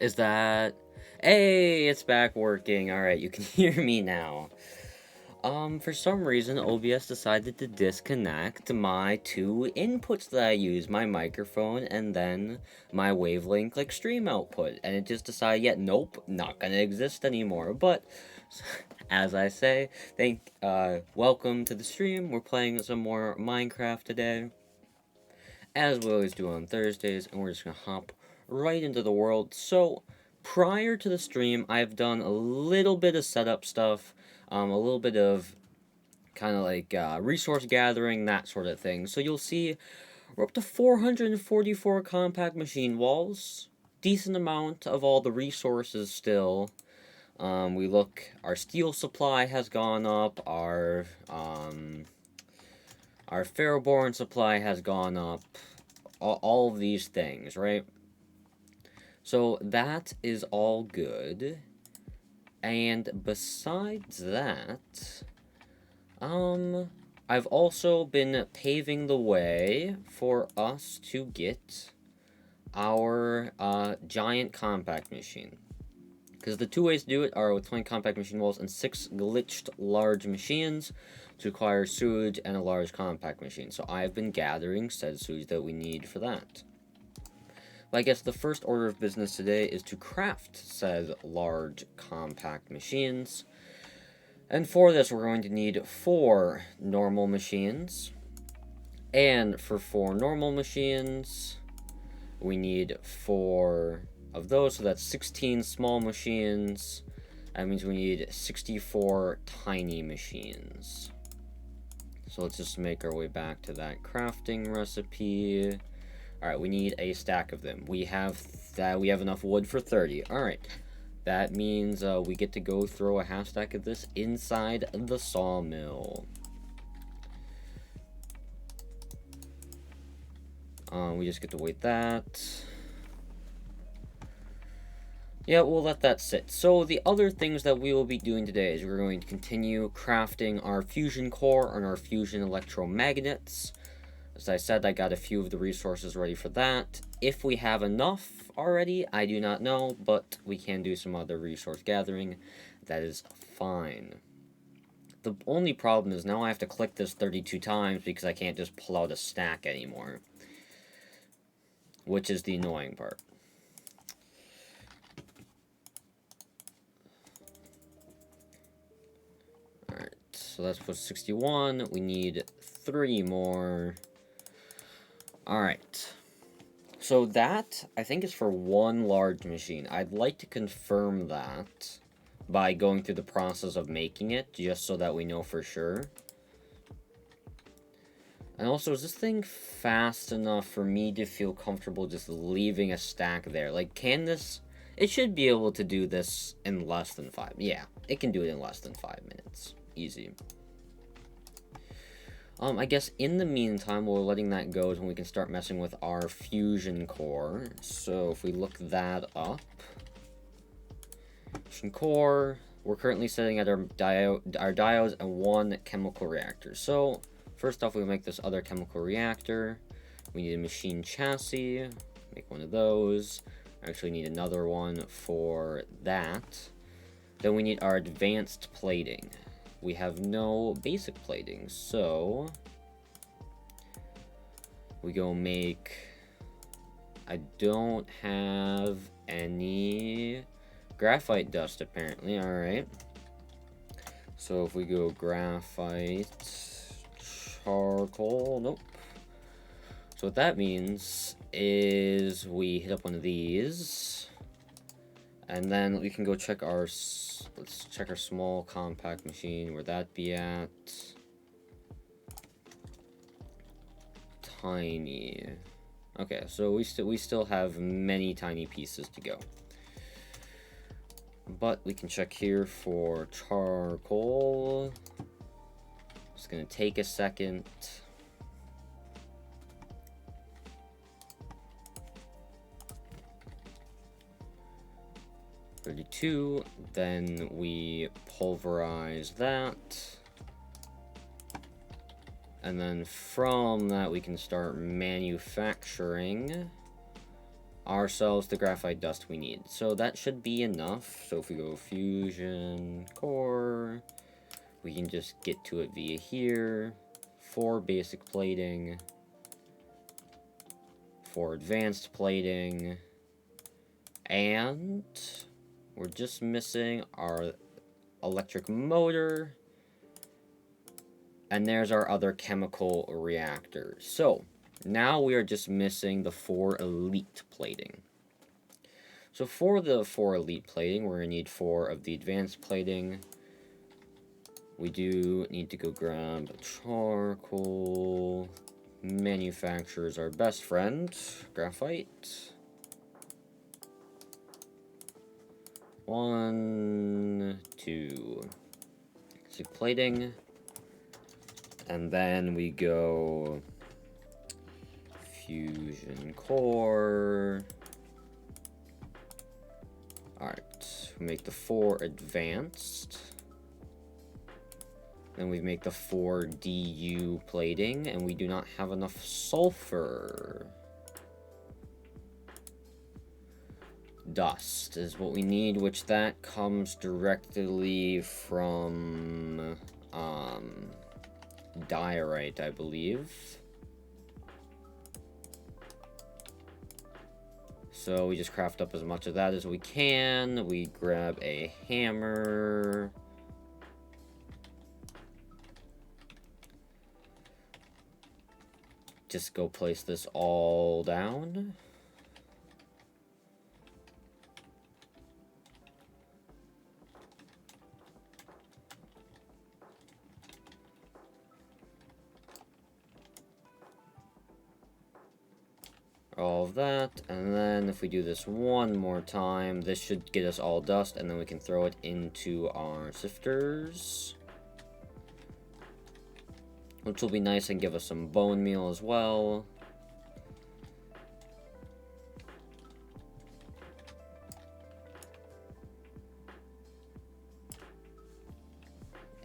Is that... Hey, it's back working. Alright, you can hear me now. For some reason, OBS decided to disconnect my two inputs that I use, my microphone and then my Wavelength, like, stream output. And it just decided, yeah, nope, not gonna exist anymore. But, as I say, welcome to the stream. We're playing some more Minecraft today, as we always do on Thursdays, and we're just gonna hop right into the world. So, prior to the stream, I've done a little bit of setup stuff, a little bit of kind of like resource gathering, that sort of thing. So you'll see we're up to 444 compact machine walls, decent amount of all the resources still. Our steel supply has gone up, our ferroboron supply has gone up, all of these things, right? So that is all good. And besides that, I've also been paving the way for us to get our giant compact machine. Because the two ways to do it are with 20 compact machine walls and 6 glitched large machines to acquire sewage and a large compact machine. So I've been gathering said sewage that we need for that. But I guess the first order of business today is to craft said large compact machines. And for this, we're going to need 4 normal machines. And for 4 normal machines, we need 4 of those. So that's 16 small machines. That means we need 64 tiny machines. So let's just make our way back to that crafting recipe. Alright, we need a stack of them. We have enough wood for 30. Alright. That means we get to go throw a half stack of this inside the sawmill. We just get to wait that. Yeah, we'll let that sit. So the other things that we will be doing today is we're going to continue crafting our fusion core and our fusion electromagnets. As I said, I got a few of the resources ready for that. If we have enough already, I do not know, but we can do some other resource gathering. That is fine. The only problem is now I have to click this 32 times because I can't just pull out a stack anymore, which is the annoying part. Alright, so that's put 61. We need 3 more. Alright. So that, I think, is for 1 large machine. I'd like to confirm that by going through the process of making it, just so that we know for sure. And also, is this thing fast enough for me to feel comfortable just leaving a stack there? Like, can this... It should be able to do this in less than 5. Yeah, it can do it in less than 5 minutes. Easy. I guess in the meantime, while we're letting that go is when we can start messing with our fusion core. So if we look that up, fusion core, we're currently setting at our diodes and 1 chemical reactor. So first off, we make this other chemical reactor. We need a machine chassis, make 1 of those. Actually need another one for that. Then we need our advanced plating. We have no basic plating, so we go make... I don't have any graphite dust, apparently. Alright. So if we go graphite, charcoal, nope. So what that means is we hit up one of these, and then we can go check our, let's check our small compact machine, where that be at. Tiny. Okay, so we still have many tiny pieces to go. But we can check here for charcoal. It's gonna take a second. .32, then we pulverize that, and then from that we can start manufacturing ourselves the graphite dust we need. So that should be enough. So if we go fusion core, we can just get to it via here. 4 basic plating, 4 advanced plating, and we're just missing our electric motor, and there's our other chemical reactors. So now we are just missing the 4 elite plating. So for the 4 elite plating, we're going to need 4 of the advanced plating. We do need to go grab charcoal. Manufacturer's our best friend. Graphite. 1, 2. Basic plating. And then we go fusion core. Alright, we make the 4 advanced. Then we make the 4 DU plating, and we do not have enough sulfur. Dust is what we need, which that comes directly from diorite, I believe. So we just craft up as much of that as we can. We grab a hammer. Just go place this all down. All of that, and then if we do this one more time, this should get us all dust, and then we can throw it into our sifters, which will be nice and give us some bone meal as well.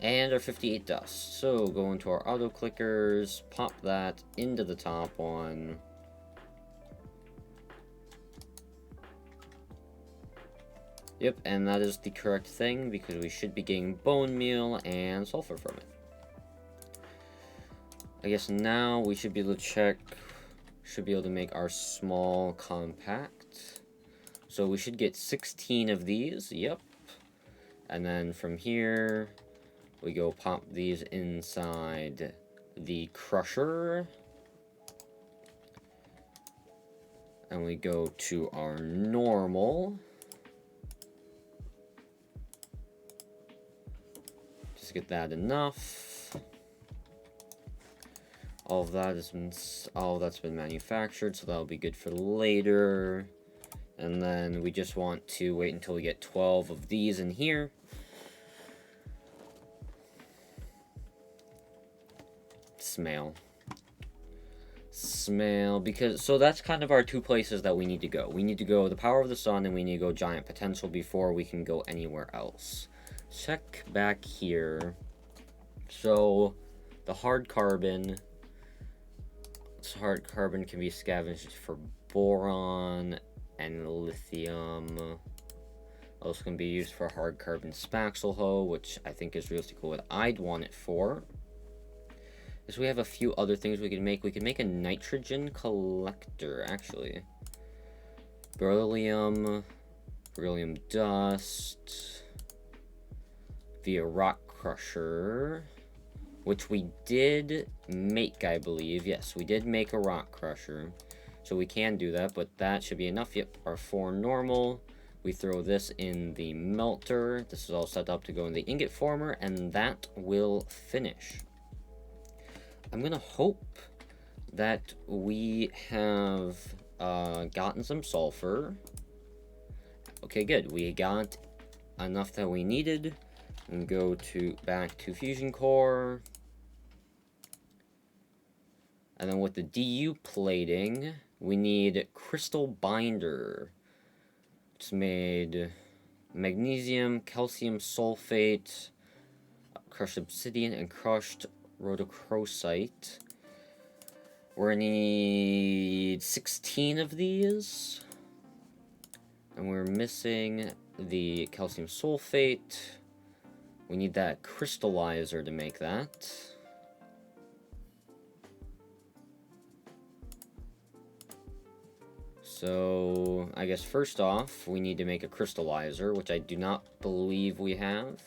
And our 58 dust. So go into our auto clickers, pop that into the top one. Yep, and that is the correct thing, because we should be getting bone meal and sulfur from it. I guess now we should be able to check, should be able to make our small compact. So we should get 16 of these, yep. And then from here, we go pop these inside the crusher. And we go to our normal. Just get that enough. All of that's been manufactured, so that'll be good for later. And then we just want to wait until we get 12 of these in here. Smell, because so that's kind of our 2 places that we need to go. We need to go the power of the sun, and we need to go giant potential before we can go anywhere else. Check back here. So the hard carbon can be scavenged for boron and lithium. Also can be used for hard carbon Spaxelho, which I think is realistically what I'd want it for. So we have a few other things we can make. We can make a nitrogen collector, actually. Beryllium dust, via rock crusher, which we did make, I believe. Yes, we did make a rock crusher, so we can do that, but that should be enough. Yep, our 4 normal. We throw this in the melter. This is all set up to go in the ingot former, and that will finish. I'm gonna hope that we have gotten some sulfur. Okay, good. We got enough that we needed. And go back to fusion core. And then with the DU plating, we need crystal binder. It's made magnesium, calcium sulfate, crushed obsidian, and crushed rhodochrosite. We're gonna need 16 of these. And we're missing the calcium sulfate. We need that crystallizer to make that. So, I guess first off, we need to make a crystallizer, which I do not believe we have.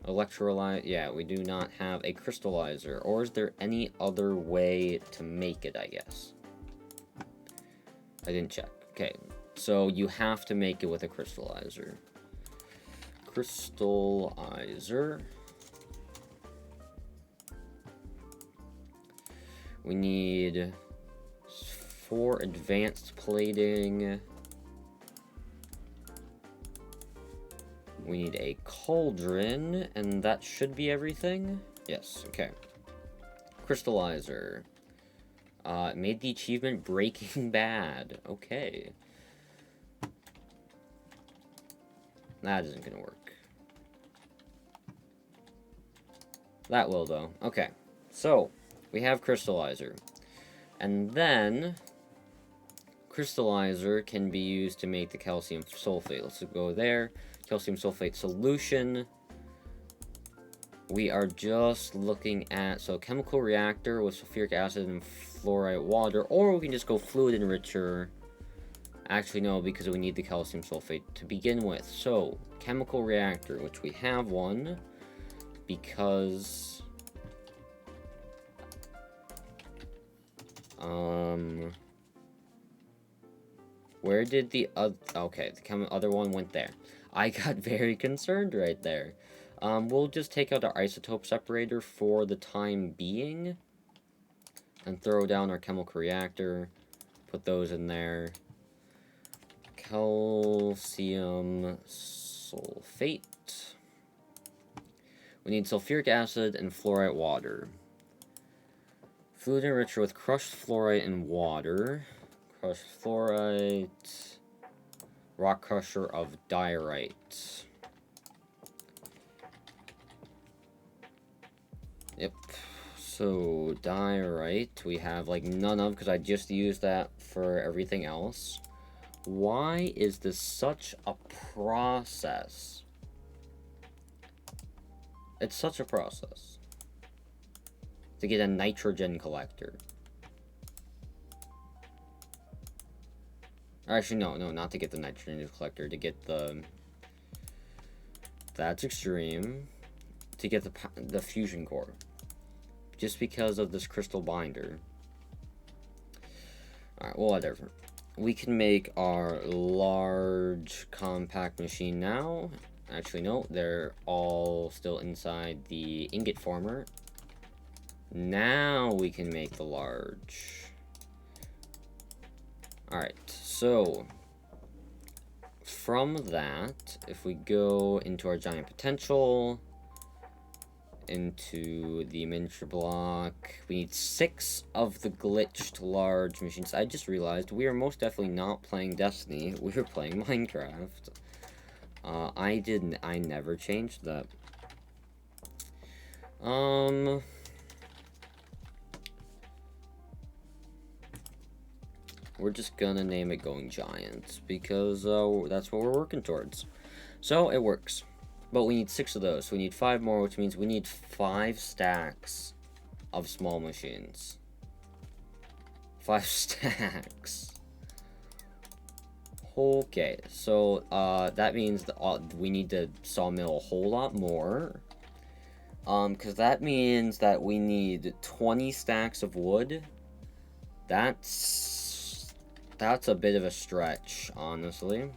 Electrolyte, yeah, we do not have a crystallizer. Or is there any other way to make it, I guess? I didn't check. Okay, so you have to make it with a crystallizer. Crystallizer. We need 4 advanced plating. We need a cauldron, and that should be everything. Yes, okay. Crystallizer. Made the achievement Breaking Bad. Okay. That isn't gonna work. That will, though. Okay. So, we have crystallizer. And then, crystallizer can be used to make the calcium sulfate. Let's go there. Calcium sulfate solution. We are just looking at, so chemical reactor with sulfuric acid and fluorite water, or we can just go fluid enricher. Actually, no, because we need the calcium sulfate to begin with. So, chemical reactor, which we have one, because where did the other, okay, the other one went there. I got very concerned right there. We'll just take out our isotope separator for the time being, and throw down our chemical reactor, put those in there. Calcium sulfate. We need sulfuric acid and fluorite water. Fluid enricher with crushed fluorite and water. Crushed fluorite. Rock crusher of diorite. Yep. So, diorite we have like none of, because I just used that for everything else. Why is this such a process? It's such a process to get a nitrogen collector. Actually, no, not to get the nitrogen collector, to get the... That's extreme. To get the fusion core. Just because of this crystal binder. Alright, well, whatever. We can make our large compact machine now. Actually, no, they're all still inside the ingot former. Now we can make the large. Alright, so from that, if we go into our giant potential, into the miniature block, we need 6 of the glitched large machines. I just realized we are most definitely not playing Destiny, we are playing Minecraft. I never changed that. We're just gonna name it Going Giant, because that's what we're working towards. So, it works. But we need 6 of those, so we need 5 more, which means we need 5 stacks of small machines. 5 stacks. Okay, so that means that we need to sawmill a whole lot more. Because that means that we need 20 stacks of wood. That's a bit of a stretch, honestly.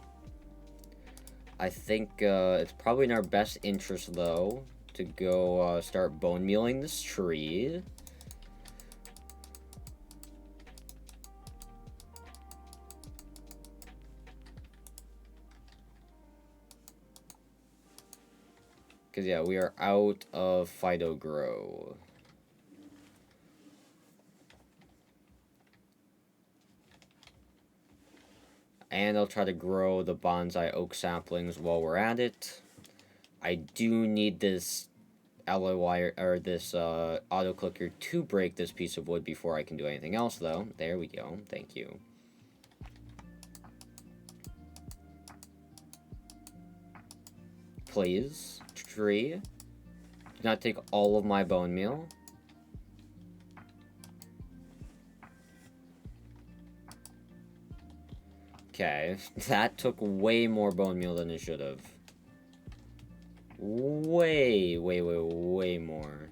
I think it's probably in our best interest, though, to go start bone mealing this tree. Because, yeah, we are out of Fido Grow. And I'll try to grow the bonsai oak saplings while we're at it. I do need this alloy wire, or this auto clicker to break this piece of wood before I can do anything else, though. There we go. Thank you. please. Tree. Do not take all of my bone meal. Okay, that took way more bone meal than it should have. Way more.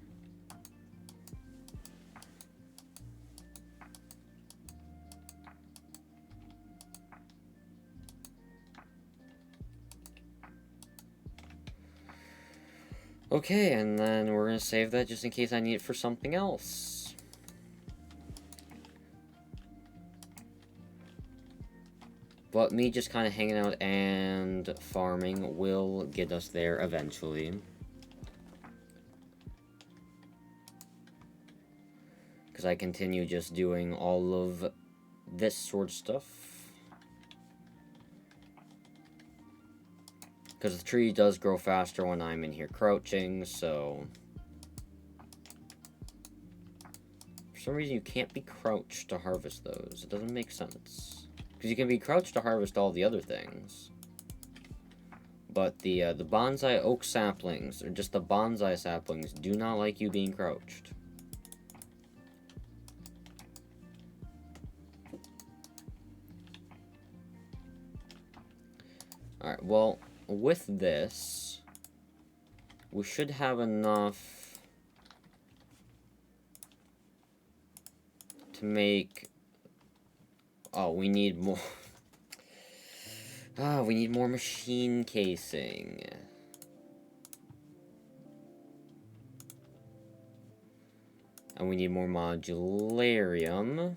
Okay, and then we're gonna save that just in case I need it for something else. But me just kind of hanging out and farming will get us there eventually. Because I continue just doing all of this sort of stuff. Because the tree does grow faster when I'm in here crouching, so... For some reason you can't be crouched to harvest those. It doesn't make sense. Because you can be crouched to harvest all the other things. But the bonsai oak saplings, or just the bonsai saplings, do not like you being crouched. Alright, well... With this, we should have enough to make... Oh, we need more... we need more machine casing. And we need more modularium.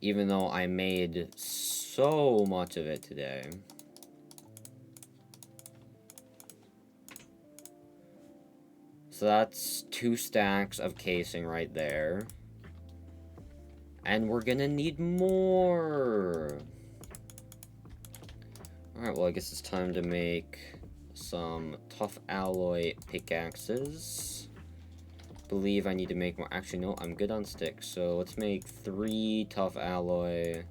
Even though I made so much of it today. So that's 2 stacks of casing right there. And we're gonna need more. Alright, well I guess it's time to make some tough alloy pickaxes. Believe I need to make more. Actually, no, I'm good on sticks. So let's make 3 tough alloy.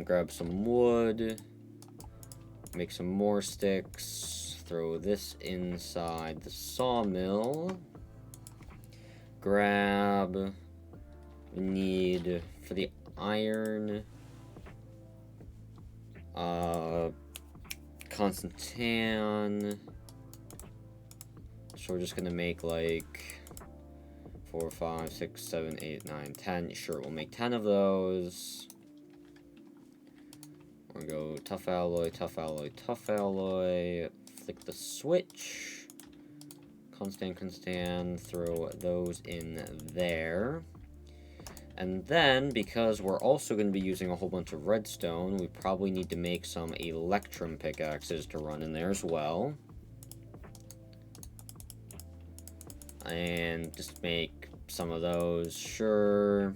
Grab some wood. Make some more sticks. Throw this inside the sawmill. Grab. We need for the iron. Constant tan. So we're just gonna make like 4, 5, 6, 7, 8, 9, 10. Sure, we'll make 10 of those. We're gonna go tough alloy, tough alloy, tough alloy. Flick the switch. Constant, throw those in there. And then, because we're also going to be using a whole bunch of redstone, we probably need to make some electrum pickaxes to run in there as well. And just make some of those, sure.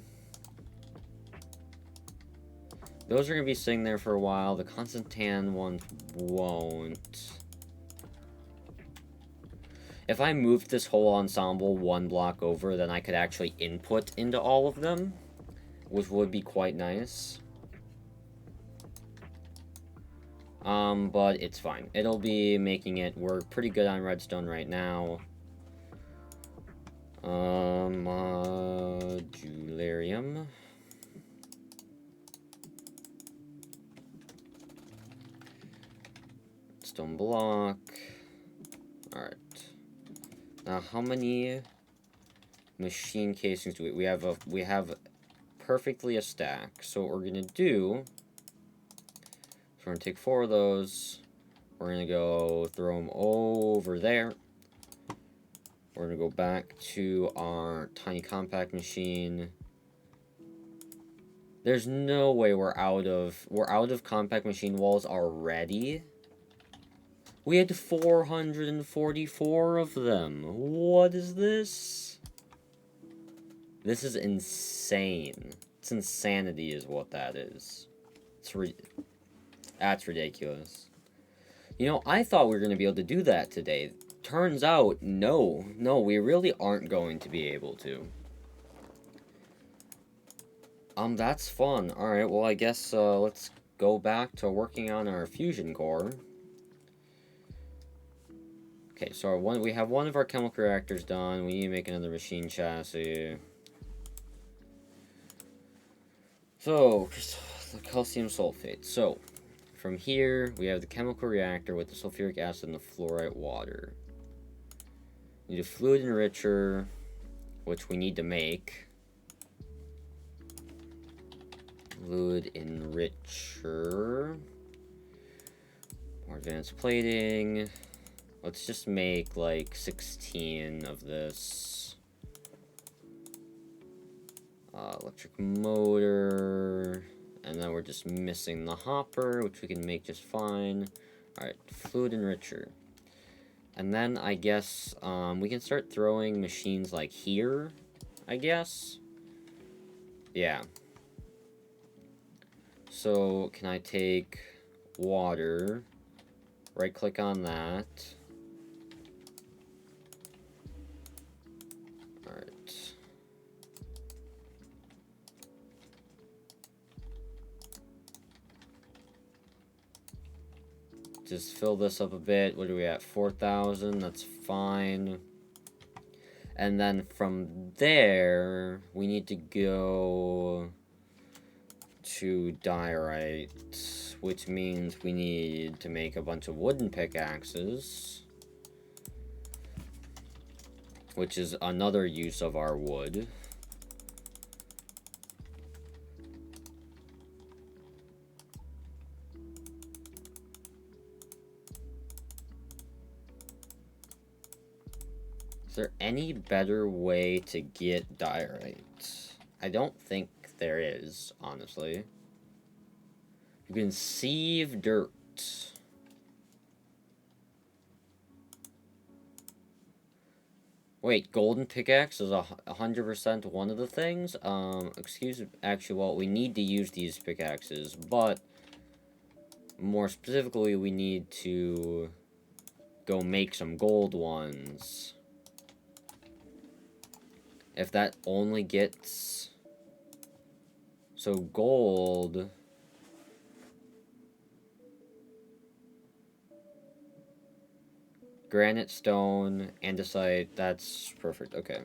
Those are going to be sitting there for a while. The constant tan ones won't. If I moved this whole ensemble 1 block over, then I could actually input into all of them, which would be quite nice. But it's fine. It'll be making it work pretty good on redstone right now. Modularium. Stone block. Alright. Now, how many machine casings do we have? We have perfectly a stack. So what we're gonna do? So we're gonna take 4 of those. We're gonna go throw them over there. We're gonna go back to our tiny compact machine. There's no way we're out of compact machine walls already. We had 444 of them. What is this? This is insane. It's insanity is what that is. That's ridiculous. You know, I thought we were going to be able to do that today. Turns out, no. No, we really aren't going to be able to. That's fun. Alright, well, I guess, let's go back to working on our fusion core. Okay, so we have one of our chemical reactors done. We need to make another machine chassis. So, the calcium sulfate. So, from here, we have the chemical reactor with the sulfuric acid and the fluorite water. We need a fluid enricher, which we need to make. Fluid enricher. More advanced plating. Let's just make like 16 of this. Electric motor. And then we're just missing the hopper, which we can make just fine. Alright, fluid enricher. And then I guess we can start throwing machines like here, I guess. Yeah. So, can I take water, right click on that. Alright. Just fill this up a bit. What are we at? 4,000. That's fine. And then from there, we need to go to diorite, which means we need to make a bunch of wooden pickaxes, which is another use of our wood. Is there any better way to get diorite? I don't think there is, honestly. You can sieve dirt. Wait, golden pickaxe is 100% one of the things? Actually, well, we need to use these pickaxes, but more specifically, we need to go make some gold ones. If that only gets... So, gold... Granite, stone, andesite, that's perfect, okay.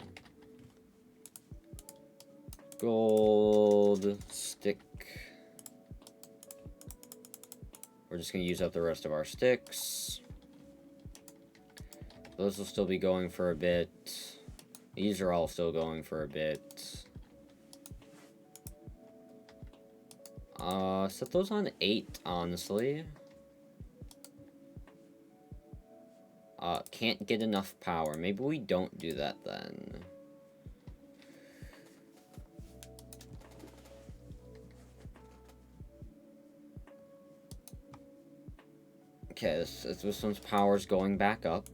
Gold, stick. We're just gonna use up the rest of our sticks. Those will still be going for a bit. These are all still going for a bit. Set those on 8, honestly. Can't get enough power. Maybe we don't do that then. Okay, this one's power's going back up.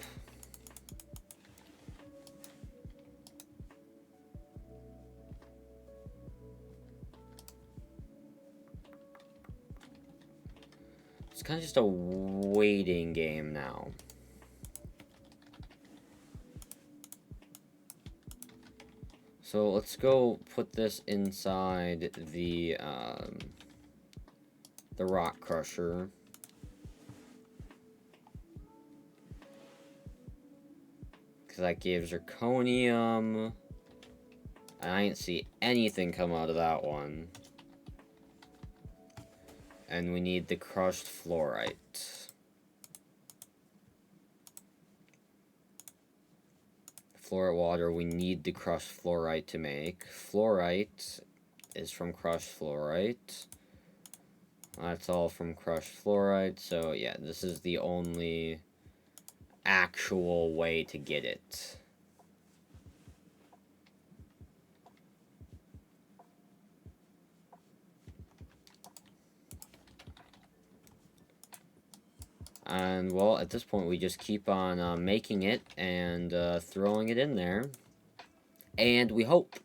It's kind of just a waiting game now. So let's go put this inside the rock crusher. Because that gave zirconium. I didn't see anything come out of that one. And we need the crushed fluorite. Fluorite water, we need the crushed fluorite to make. Fluorite is from crushed fluorite. That's all from crushed fluorite. So yeah, this is the only actual way to get it. And, well, at this point, we just keep on making it and throwing it in there. And we hope.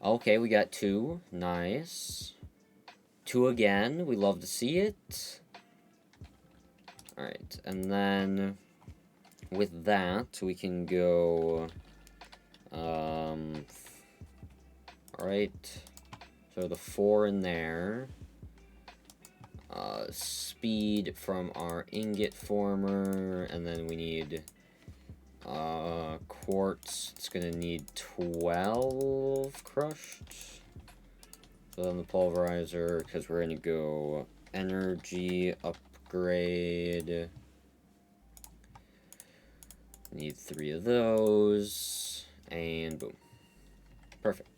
Okay, we got 2. Nice. 2 again. We love to see it. Alright, and then with that, we can go... Alright. So So the 4 in there. Speed from our ingot former, and then we need quartz. It's gonna need 12 crushed. So then the pulverizer, because we're gonna go energy upgrade. Need 3 of those, and boom. Perfect.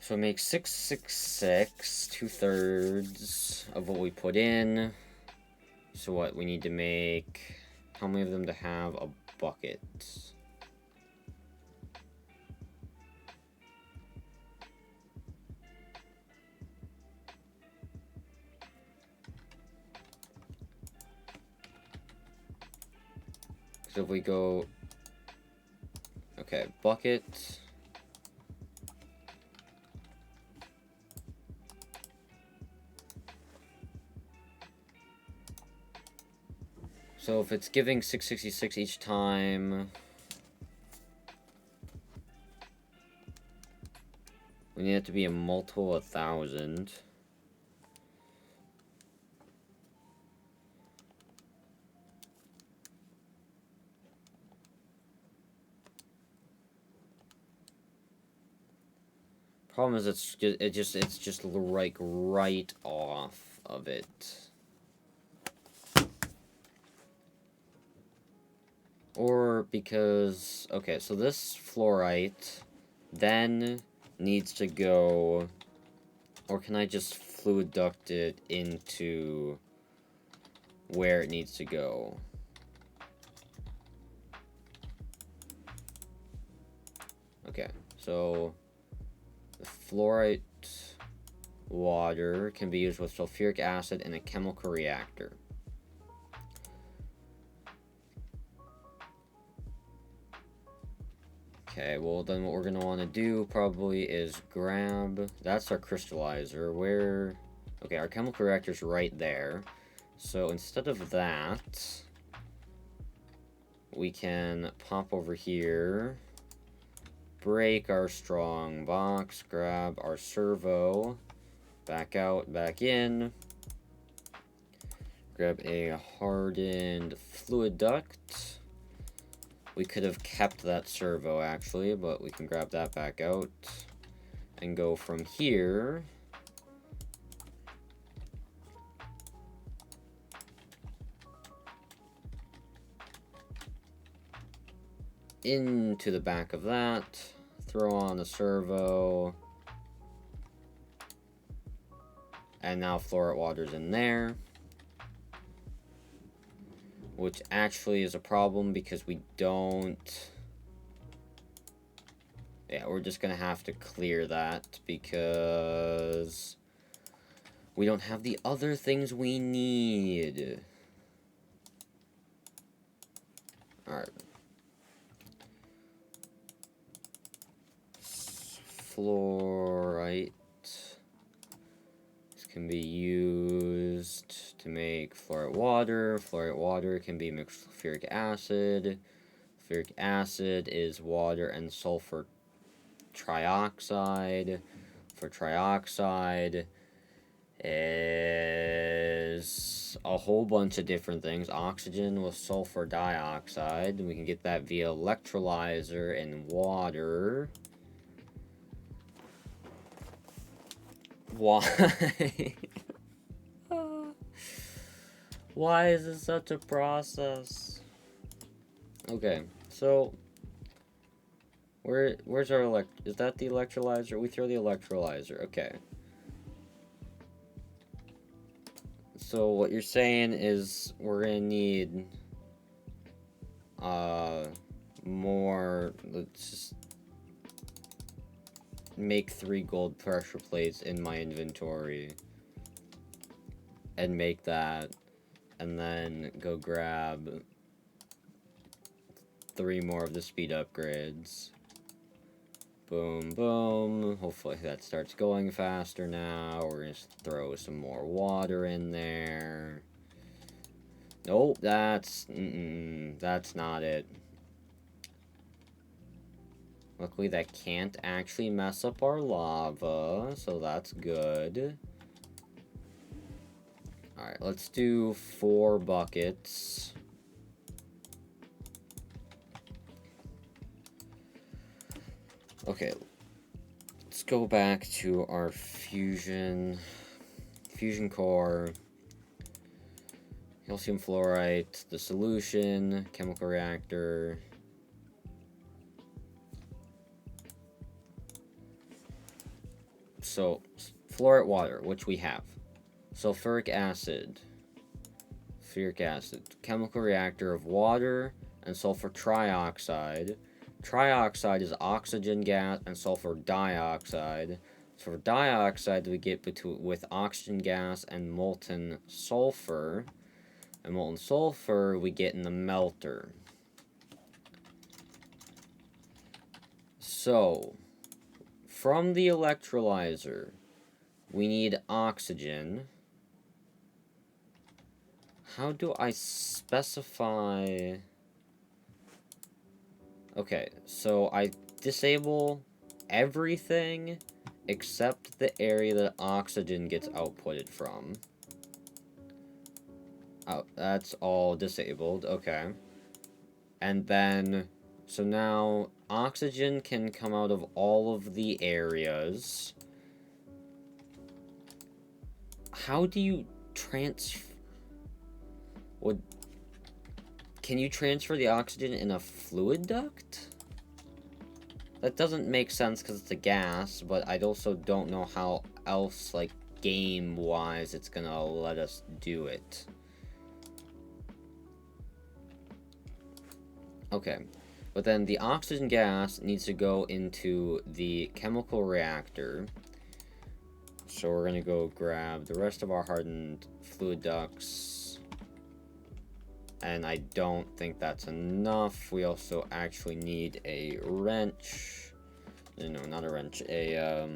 So make 666, 2/3 of what we put in. So what, we need to make, how many of them to have a bucket? So if we go, okay, bucket. So if it's giving 666 each time, we need it to be a multiple of 1,000. Problem is it's just like right off of it. Or because, okay, so this fluorite then needs to go, or can I just fluid duct it into where it needs to go? Okay, so the fluorite water can be used with sulfuric acid in a chemical reactor. Okay, well then what we're gonna want to do probably is grab, that's our crystallizer, where, okay, our chemical reactor's right there. So instead of that, we can pop over here, break our strong box, grab our servo, back out, back in, grab a hardened fluid duct. We could have kept that servo, actually, but we can grab that back out and go from here into the back of that, throw on the servo, and now fluorite water's in there. Which actually is a problem because we don't... Yeah, we're just gonna have to clear that because we don't have the other things we need. Alright. Fluorite. This can be used to make fluorite water. Fluorite water can be mixed with sulfuric acid. Sulfuric acid is water and sulfur trioxide. For trioxide is a whole bunch of different things. Oxygen with sulfur dioxide. We can get that via electrolyzer and water. Why? Why is this such a process? Okay, so where's our is that the electrolyzer? We throw the electrolyzer. Okay. So what you're saying is we're gonna need more. Let's just make 3 gold pressure plates in my inventory and make that, and then go grab 3 more of the speed upgrades. Boom, boom. Hopefully that starts going faster now. We're gonna throw some more water in there. Nope, that's not it. Luckily, that can't actually mess up our lava, so that's good. Alright, let's do 4 buckets. Okay, let's go back to our fusion core, calcium fluorite, the solution, chemical reactor. So, fluorite water, which we have. Sulfuric acid, chemical reactor of water and sulfur trioxide. Trioxide is oxygen gas and sulfur dioxide. Sulfur dioxide we get with oxygen gas and molten sulfur. And molten sulfur we get in the melter. So, from the electrolyzer, we need oxygen. How do I specify... Okay, so I disable everything except the area that oxygen gets outputted from. Oh, that's all disabled, okay. And then, so now oxygen can come out of all of the areas. How do you can you transfer the oxygen in a fluid duct? That doesn't make sense because it's a gas, but I also don't know how else, like, game-wise it's gonna let us do it. Okay, but then the oxygen gas needs to go into the chemical reactor. So we're gonna go grab the rest of our hardened fluid ducts. And I don't think that's enough. We also actually need a wrench. No, not a wrench. A,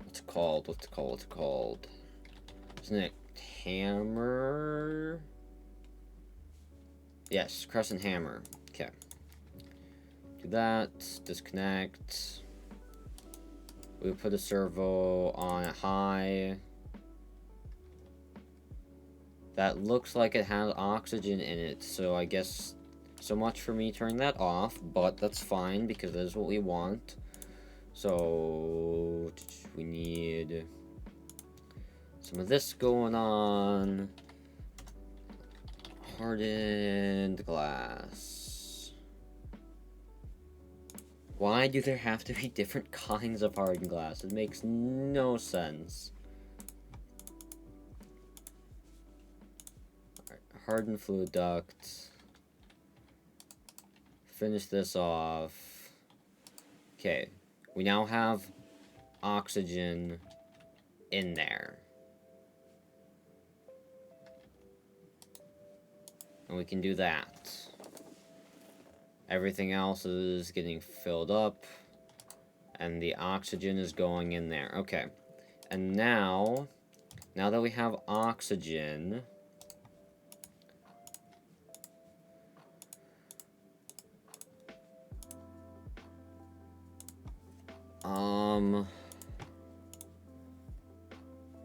what's it called? Isn't it hammer? Yes, crescent hammer. Okay. Do that. Disconnect. We put a servo on high. That looks like it has oxygen in it, so I guess so much for me turning that off, but that's fine because that is what we want. So we need some of this going on. Hardened glass. Why do there have to be different kinds of hardened glass? It makes no sense. Hardened fluid duct. Finish this off. Okay, we now have oxygen in there. And we can do that. Everything else is getting filled up. And the oxygen is going in there. Okay. And now that we have oxygen...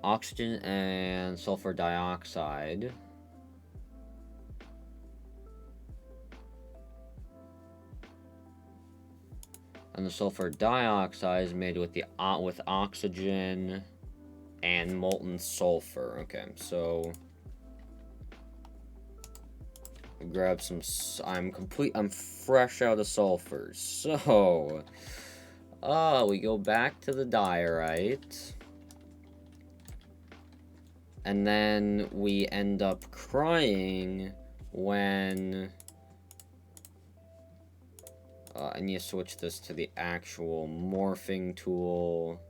oxygen and sulfur dioxide. And the sulfur dioxide is made with with oxygen and molten sulfur. Okay, so grab some. I'm fresh out of sulfur. So, we go back to the diorite. And then we end up crying when... I need to switch this to the actual morphing tool.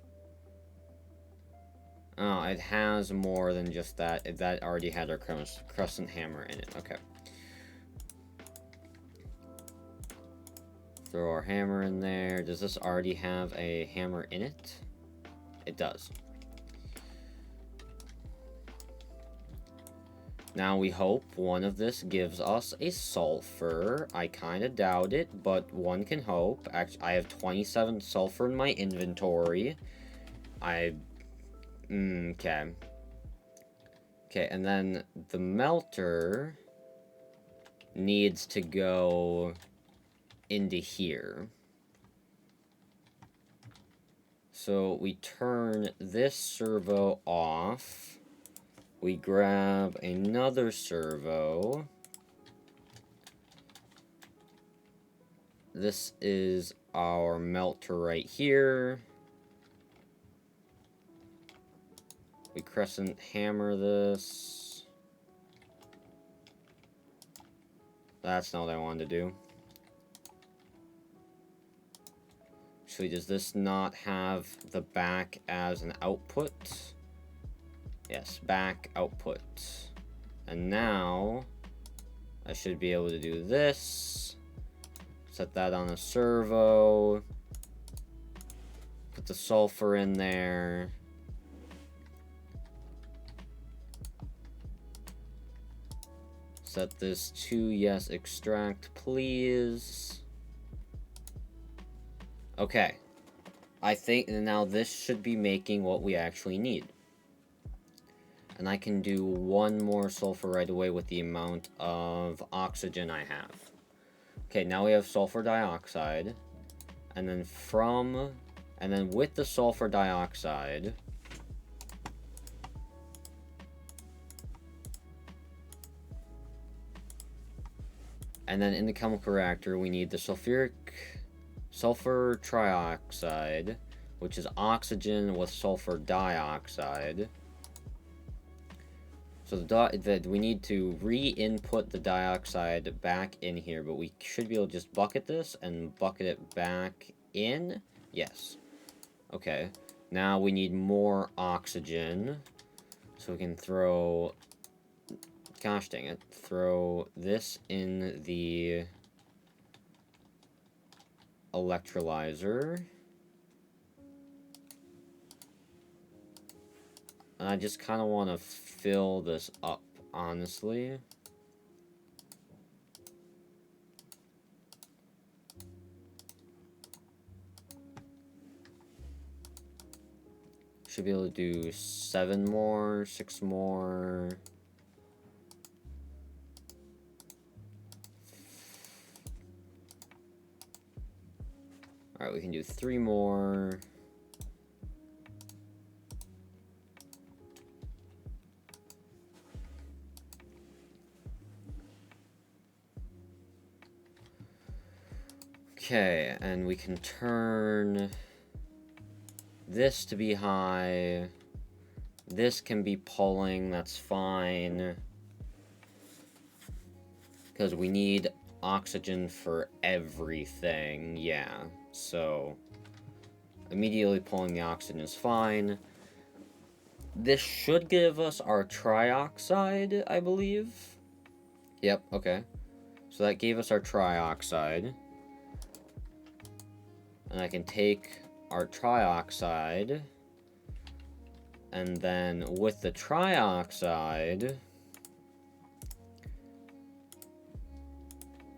Oh, it has more than just that. That already had our crescent hammer in it. Okay. Throw our hammer in there. Does this already have a hammer in it? It does. Now we hope one of this gives us a sulfur. I kind of doubt it, but one can hope. Actually, I have 27 sulfur in my inventory. Okay. Okay, and then the melter needs to go into here. So we turn this servo off. We grab another servo. This is our melter right here. We crescent hammer this. That's not what I wanted to do. Actually, does this not have the back as an output? Yes, back output. And now I should be able to do this. Set that on a servo. Put the sulfur in there. Set this to yes, extract, please. Okay. I think now this should be making what we actually need. And I can do one more sulfur right away with the amount of oxygen I have. Okay, now we have sulfur dioxide. And then with the sulfur dioxide, and then in the chemical reactor, we need the sulfur trioxide, which is oxygen with sulfur dioxide. So we need to re-input the dioxide back in here, but we should be able to just bucket this and bucket it back in. Yes. Okay. Now we need more oxygen, so we can throw, gosh dang it, throw this in the electrolyzer. And I just kind of want to fill this up, honestly. Should be able to do 7 more, 6 more. Alright, we can do 3 more. Okay, and we can turn this to be high. This can be pulling, that's fine. Because we need oxygen for everything, yeah. So, immediately pulling the oxygen is fine. This should give us our trioxide, I believe. Yep, okay. So that gave us our trioxide. And I can take our trioxide, and then with the trioxide,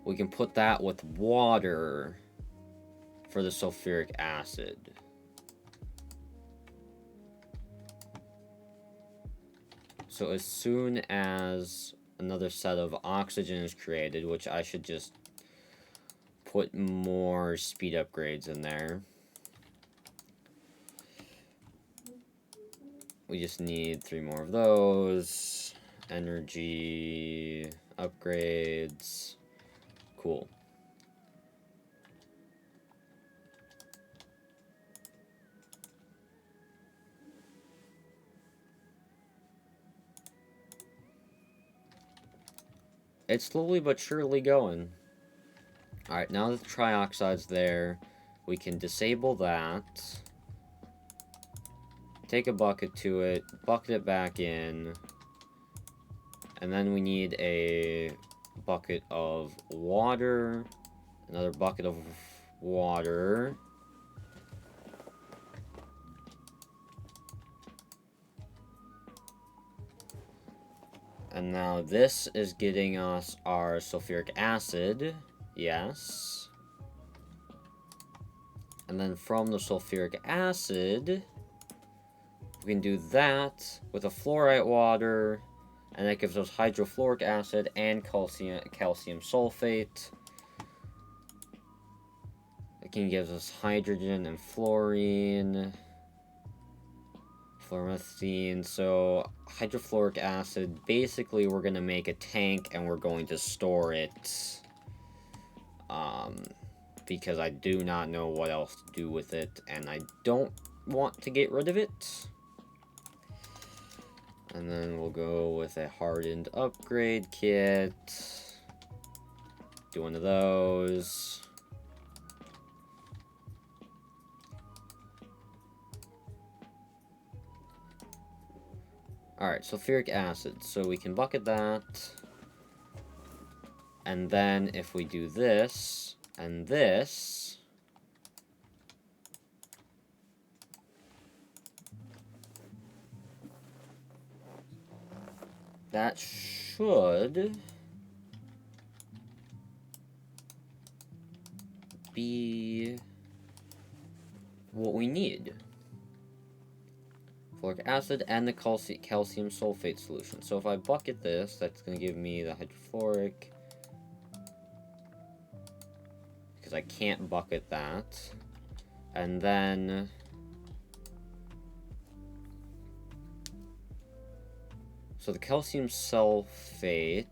we can put that with water for the sulfuric acid. So as soon as another set of oxygen is created, which I should just put more speed upgrades in there. We just need 3 more of those. Energy upgrades. Cool. It's slowly but surely going. Alright, now that the trioxide's there, we can disable that. Take a bucket to it, bucket it back in. And then we need a bucket of water. Another bucket of water. And now this is getting us our sulfuric acid. Yes. And then from the sulfuric acid, we can do that with a fluorite water, and that gives us hydrofluoric acid and calcium sulfate. It can give us hydrogen and fluorine, fluorethane. So hydrofluoric acid, basically we're going to make a tank and we're going to store it. Because I do not know what else to do with it, and I don't want to get rid of it. And then we'll go with a hardened upgrade kit. Do one of those. Alright, sulfuric acid. So we can bucket that. And then if we do this and this, that should be what we need. Fluoric acid and the calcium sulfate solution. So if I bucket this, that's going to give me the hydrofluoric, because I can't bucket that. And then so the calcium sulfate,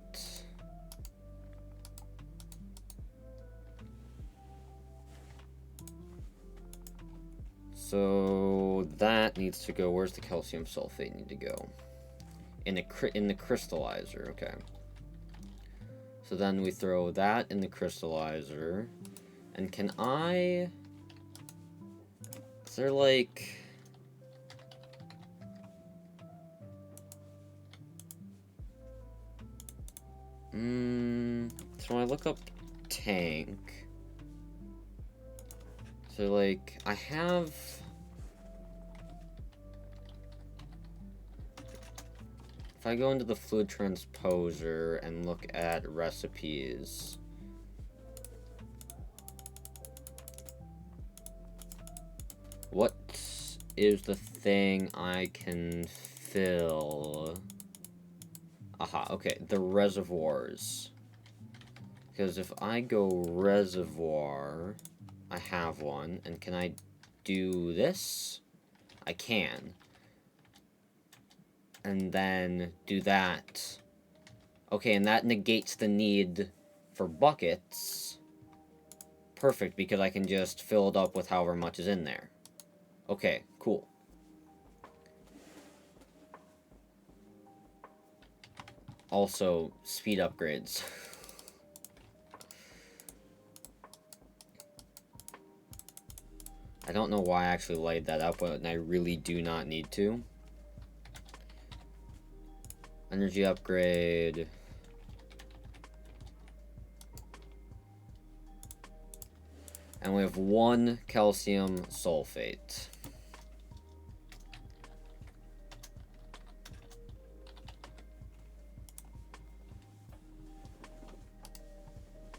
so that needs to go. Where's the calcium sulfate need to go? In the crystallizer. Okay. So then we throw that in the crystallizer. And can I... Is there like... So when I look up tank... So like, I have... If I go into the fluid transposer and look at recipes... What is the thing I can fill? Aha, okay, the reservoirs. Because if I go reservoir, I have one, and can I do this? I can. And then do that. Okay, and that negates the need for buckets. Perfect, because I can just fill it up with however much is in there. Okay, cool. Also, speed upgrades. I don't know why I actually laid that up, but I really do not need to. Energy upgrade. And we have 1 calcium sulfate.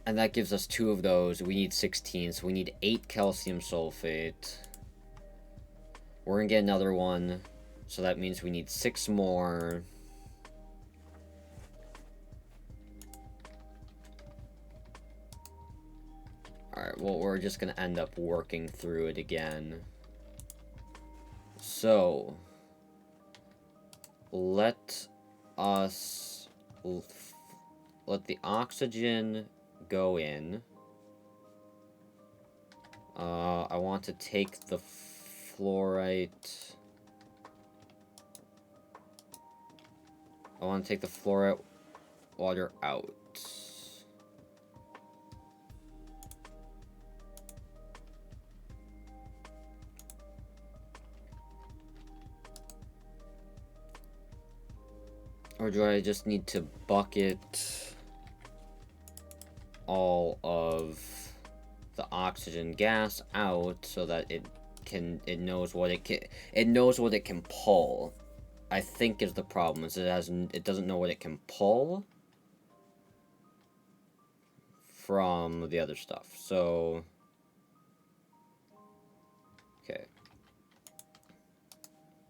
And that gives us 2 of those. We need 16, so we need 8 calcium sulfate. We're gonna get another one, so that means we need 6 more. Alright, well, we're just gonna end up working through it again. So, let us let the oxygen go in. I want to take the fluorite. I want to take the fluorite water out. Or do I just need to bucket all of the oxygen gas out so that it knows what it can pull? I think is the problem, is it doesn't know what it can pull from the other stuff. So, okay.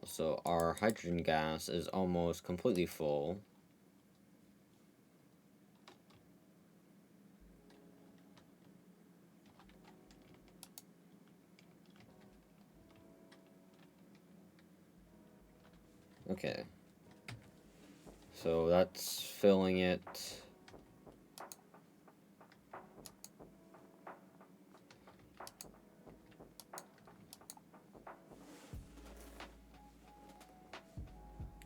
So our hydrogen gas is almost completely full. Okay. So that's filling it.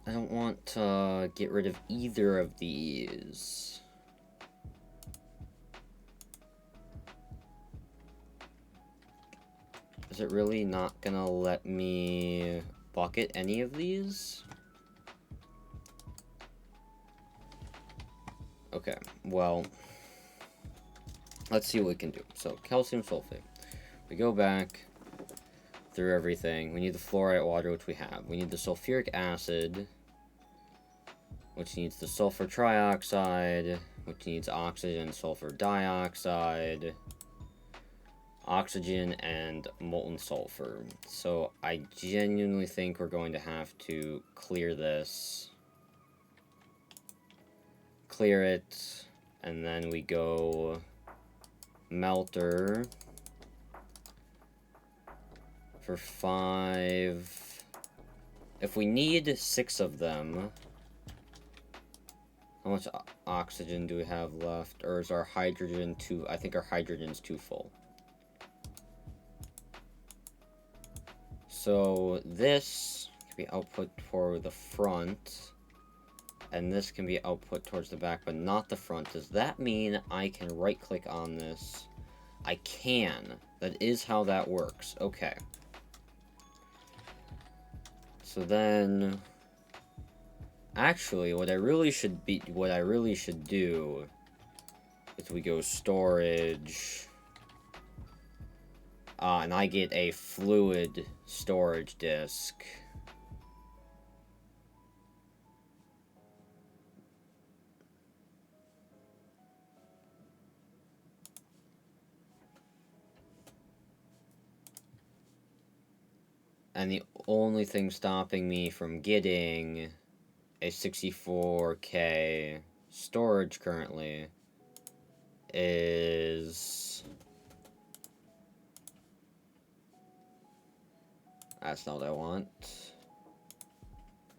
I don't want to get rid of either of these. Is it really not gonna let me bucket any of these? Okay, well, let's see what we can do. So, calcium sulfate. We go back through everything. We need the fluorite water, which we have. We need the sulfuric acid, which needs the sulfur trioxide, which needs oxygen, sulfur dioxide, oxygen, and molten sulfur. So I genuinely think we're going to have to clear this. Clear it, and then we go melter for 5. If we need 6 of them, how much oxygen do we have left? Or is our hydrogen too... I think our hydrogen's too full. So this can be output for the front, and this can be output towards the back, but not the front. Does that mean I can right-click on this? I can. That is how that works. Okay. So then... Actually, what I really should do is we go storage... and I get a fluid storage disk. And the only thing stopping me from getting a 64K storage currently is... That's not what I want.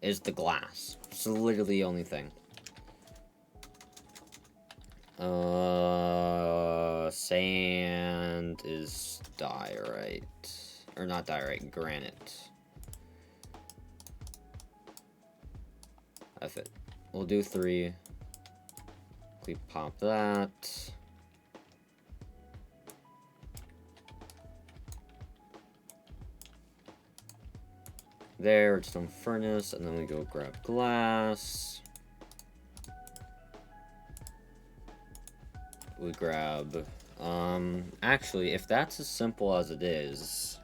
Is the glass. It's literally the only thing. Sand is diorite. Or not diorite, granite. F it. We'll do 3. We pop that. There, it's some furnace, and then we go grab glass. We grab, actually, if that's as simple as it is,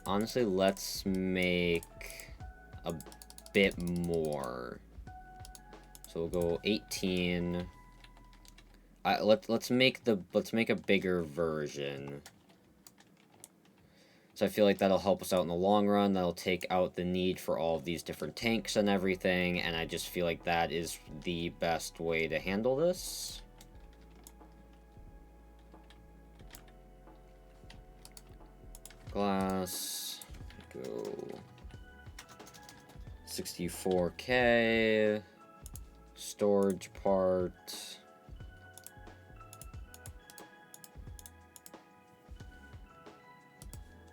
honestly, let's make a bit more. So we'll go 18. Let's make a bigger version. So I feel like that'll help us out in the long run. That'll take out the need for all of these different tanks and everything, and I just feel like that is the best way to handle this. Glass. Go. 64K. Storage part.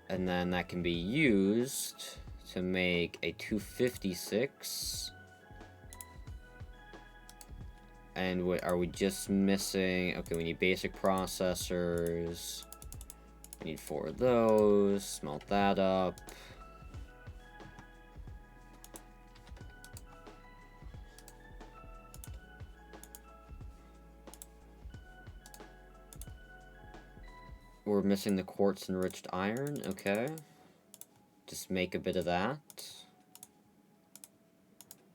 And then that can be used to make a 256. And are we just missing... Okay, we need basic processors. We need 4 of those. Smelt that up. We're missing the quartz enriched iron. Okay. Just let's make a bit of that.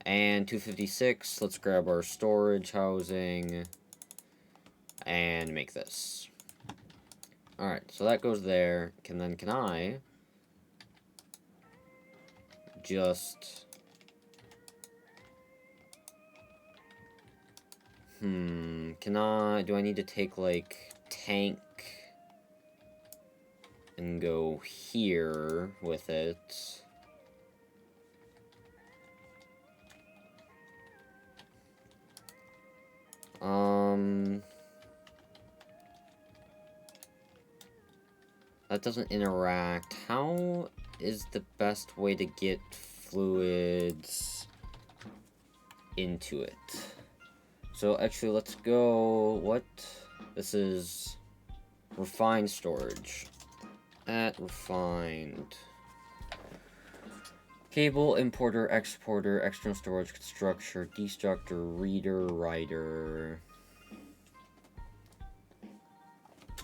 And 256, let's grab our storage housing and make this. Alright, so that goes there. Can I just... do I need to take, like, tank and go here with it? That doesn't interact. How is the best way to get fluids into it? So actually, let's go, what? This is refined storage. At refined. Cable, importer, exporter, external storage, structure, destructor, reader, writer.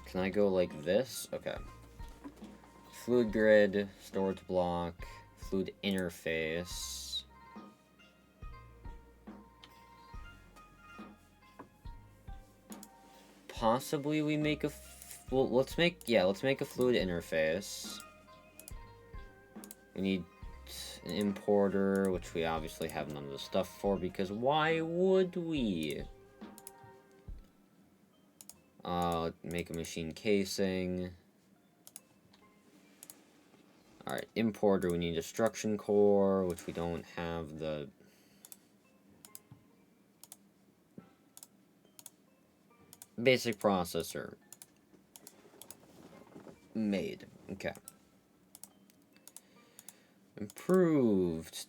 Can I go like this? Okay. Fluid grid, storage block, fluid interface. Possibly we make a... well, let's make a fluid interface. We need an importer, which we obviously have none of the stuff for, because why would we? Make a machine casing. Alright, importer, we need destruction core, which we don't have the... basic processor. Made. Okay. Improved.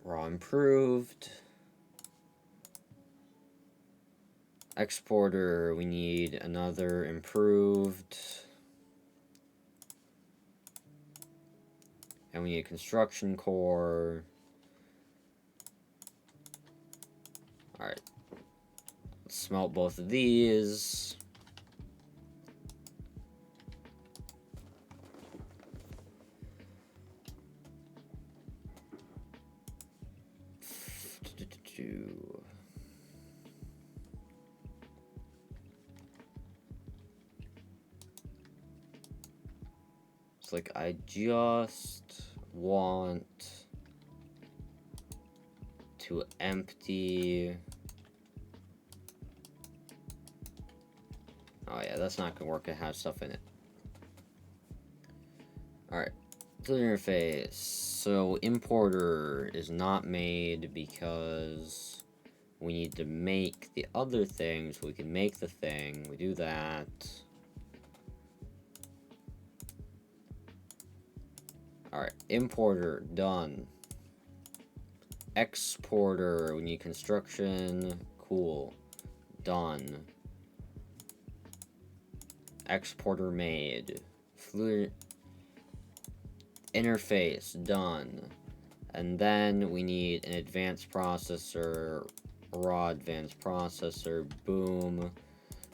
Raw improved. Exporter, we need another improved. And we need a construction core. Alright. Let's smelt both of these. It's like I just want to empty. Oh yeah, that's not gonna work. It has stuff in it. Alright. Interface. So importer is not made because we need to make the other thing so we can make the thing. We do that. Alright, importer, done. Exporter, we need construction, cool, done. Exporter made. Fluid interface, done. And then we need an advanced processor, raw advanced processor, boom.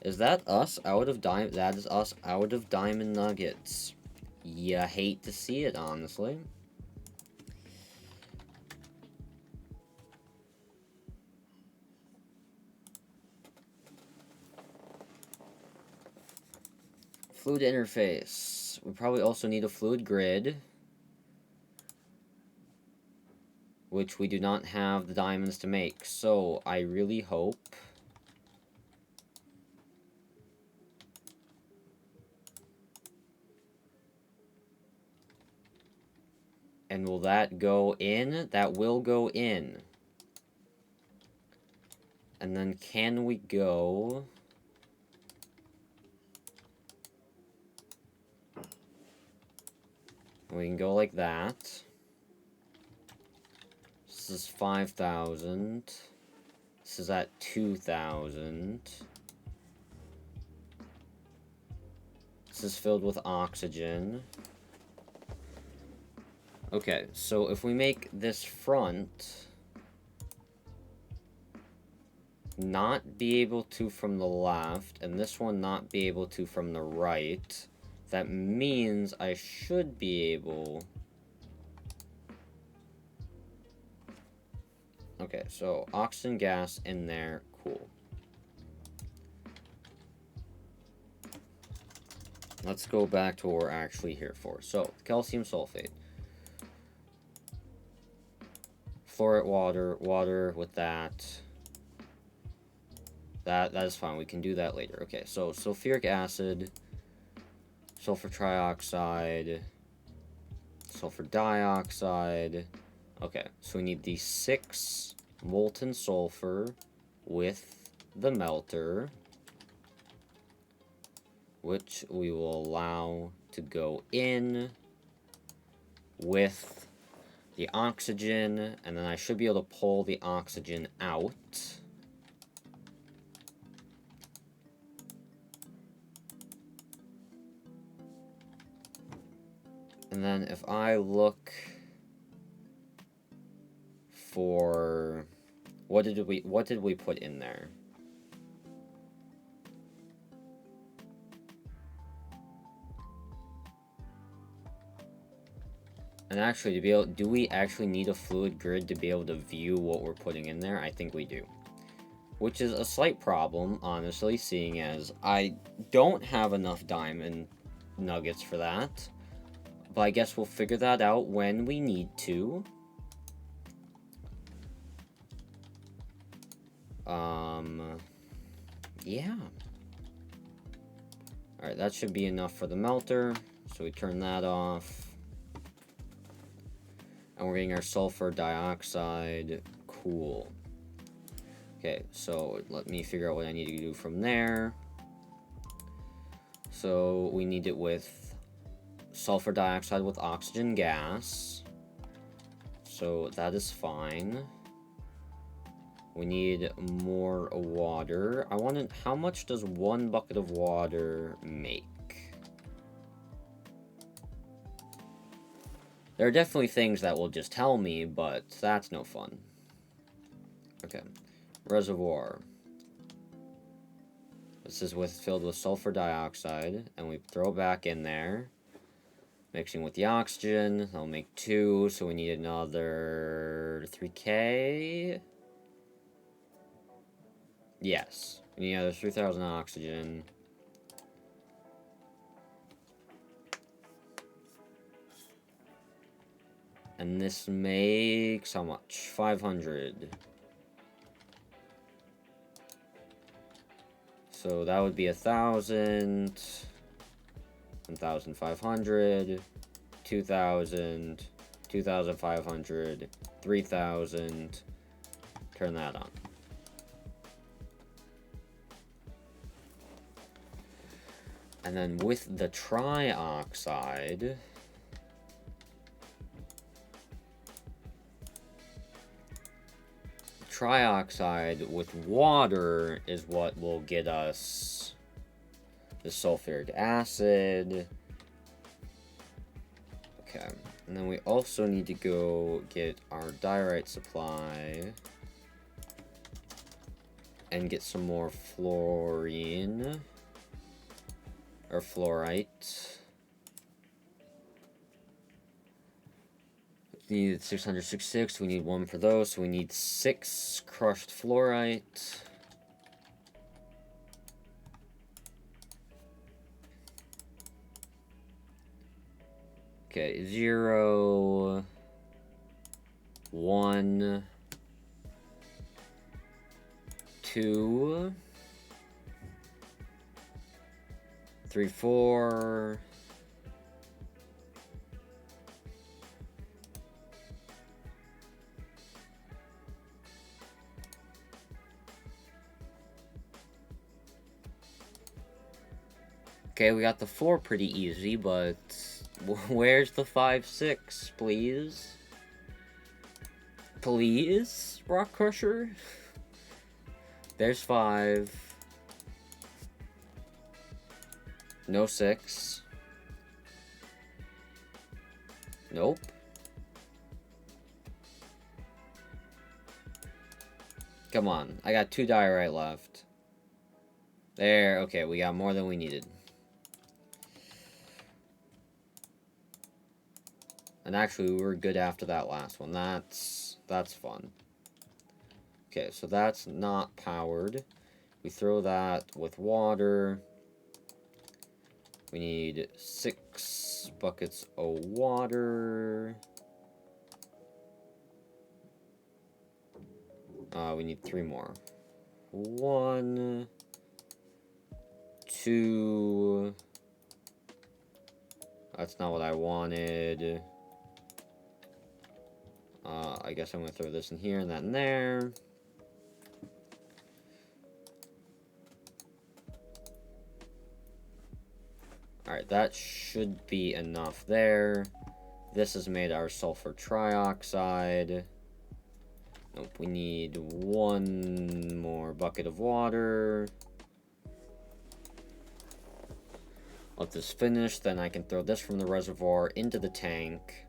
Is that us out of diamond? That is us out of diamond nuggets. You hate to see it, honestly. Fluid interface. We probably also need a fluid grid, which we do not have the diamonds to make. So I really hope and will that go in? That will go in. And then can we go... we can go like that. This is 5,000. This is at 2,000. This is filled with oxygen. Okay, so if we make this front not be able to from the left, and this one not be able to from the right. That means I should be able... Okay, so oxygen gas in there, cool. Let's go back to what we're actually here for. So, calcium sulfate. Fluorite water, water with that. That is fine, we can do that later. Okay, so sulfuric acid, sulfur trioxide, sulfur dioxide. Okay, so we need the 6 molten sulfur with the melter, which we will allow to go in with the oxygen, and then I should be able to pull the oxygen out. And then if I look for what did we put in there? And actually, to be able, do we actually need a fluid grid to be able to view what we're putting in there? I think we do. Which is a slight problem, honestly, seeing as I don't have enough diamond nuggets for that. But I guess we'll figure that out when we need to. Yeah. Alright, that should be enough for the melter. So we turn that off. And we're getting our sulfur dioxide. Cool. Okay, so let me figure out what I need to do from there. So we need it with sulfur dioxide with oxygen gas. So that is fine. We need more water. I wanted, how much does 1 bucket of water make? There are definitely things that will just tell me, but that's no fun. Okay. Reservoir. This is filled with sulfur dioxide, and we throw it back in there. Mixing with the oxygen. That'll make 2, so we need another 3K. Yes. We need another 3,000 oxygen. And this makes how much? 500. So that would be 1,000, 1,500, 2,000, 2,500, 3,000. Turn that on. And then with the trioxide, trioxide with water is what will get us the sulfuric acid. Okay, and then we also need to go get our diorite supply and get some more fluorine. Or fluorite. We need 666. We need 1 for those. So we need 6 crushed fluorite. Okay, 0, 1, 2, 3, 4. Okay, we got the 4 pretty easy, but where's the 5, 6, please? Please, Rock Crusher? There's 5. No 6. Nope. Come on. I got 2 diorite left. There. Okay, we got more than we needed. And actually, we were good after that last one. That's fun. Okay, so that's not powered. We throw that with water. We need 6 buckets of water. We need 3 more. 1, 2. That's not what I wanted. I guess I'm gonna throw this in here and that in there. Alright, that should be enough there. This has made our sulfur trioxide. Nope, we need 1 more bucket of water. Let this finish, then I can throw this from the reservoir into the tank.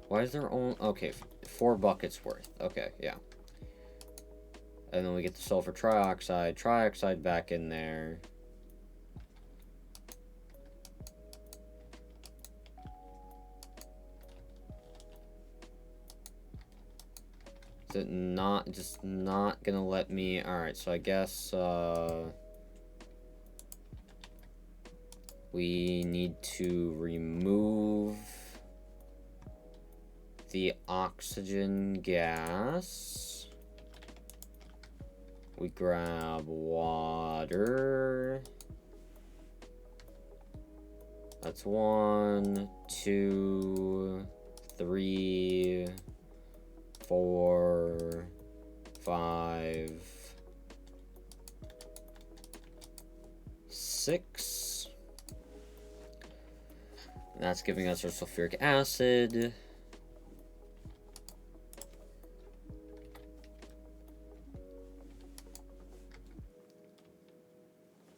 Why is there only... Okay, 4 buckets worth. Okay, yeah. And then we get the sulfur trioxide back in there. Is it not... just not gonna let me... Alright, so I guess, we need to remove the oxygen gas. We grab water. That's 1, 2, 3, 4, 5, 6. And that's giving us our sulfuric acid.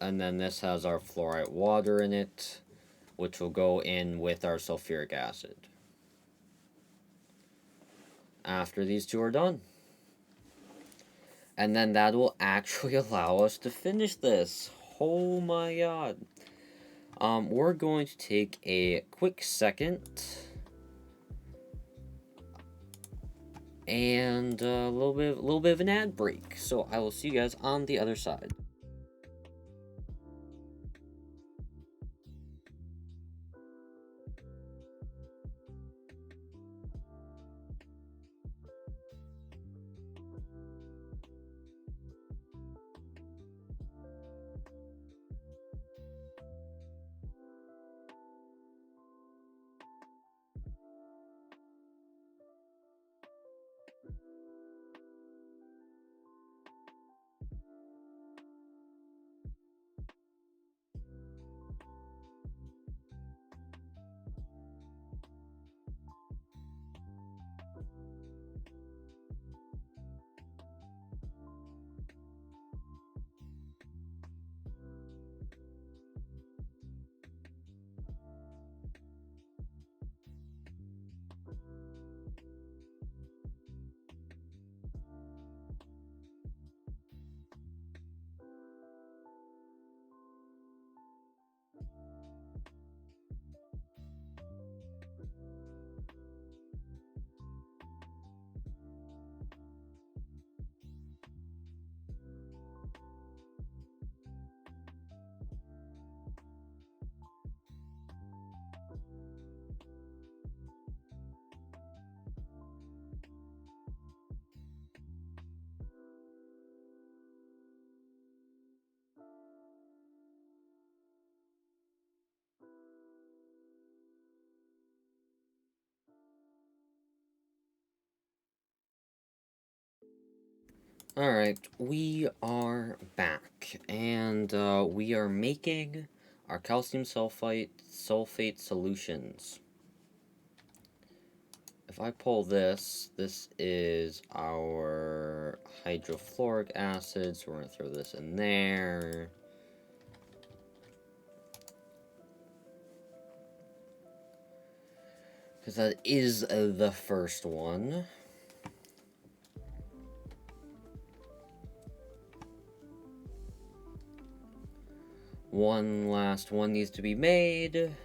And then this has our fluorite water in it, which will go in with our sulfuric acid after these 2 are done. And then that will actually allow us to finish this. Oh my god. We're going to take a quick second and a little bit of an ad break. So I will see you guys on the other side. Alright, we are back, and we are making our calcium sulfate solutions. If I pull this, this is our more hydrofluoric acid, so we're gonna throw this in there. Because that is the first one. One last one needs to be made,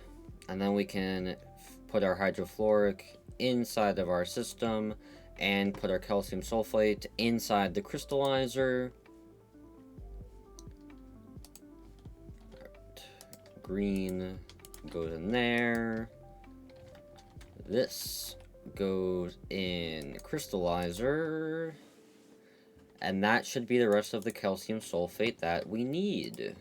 and then we can put our hydrofluoric inside of our system and put our calcium sulfate inside the crystallizer. Green goes in there. This goes in crystallizer. And that should be the rest of the calcium sulfate that we need.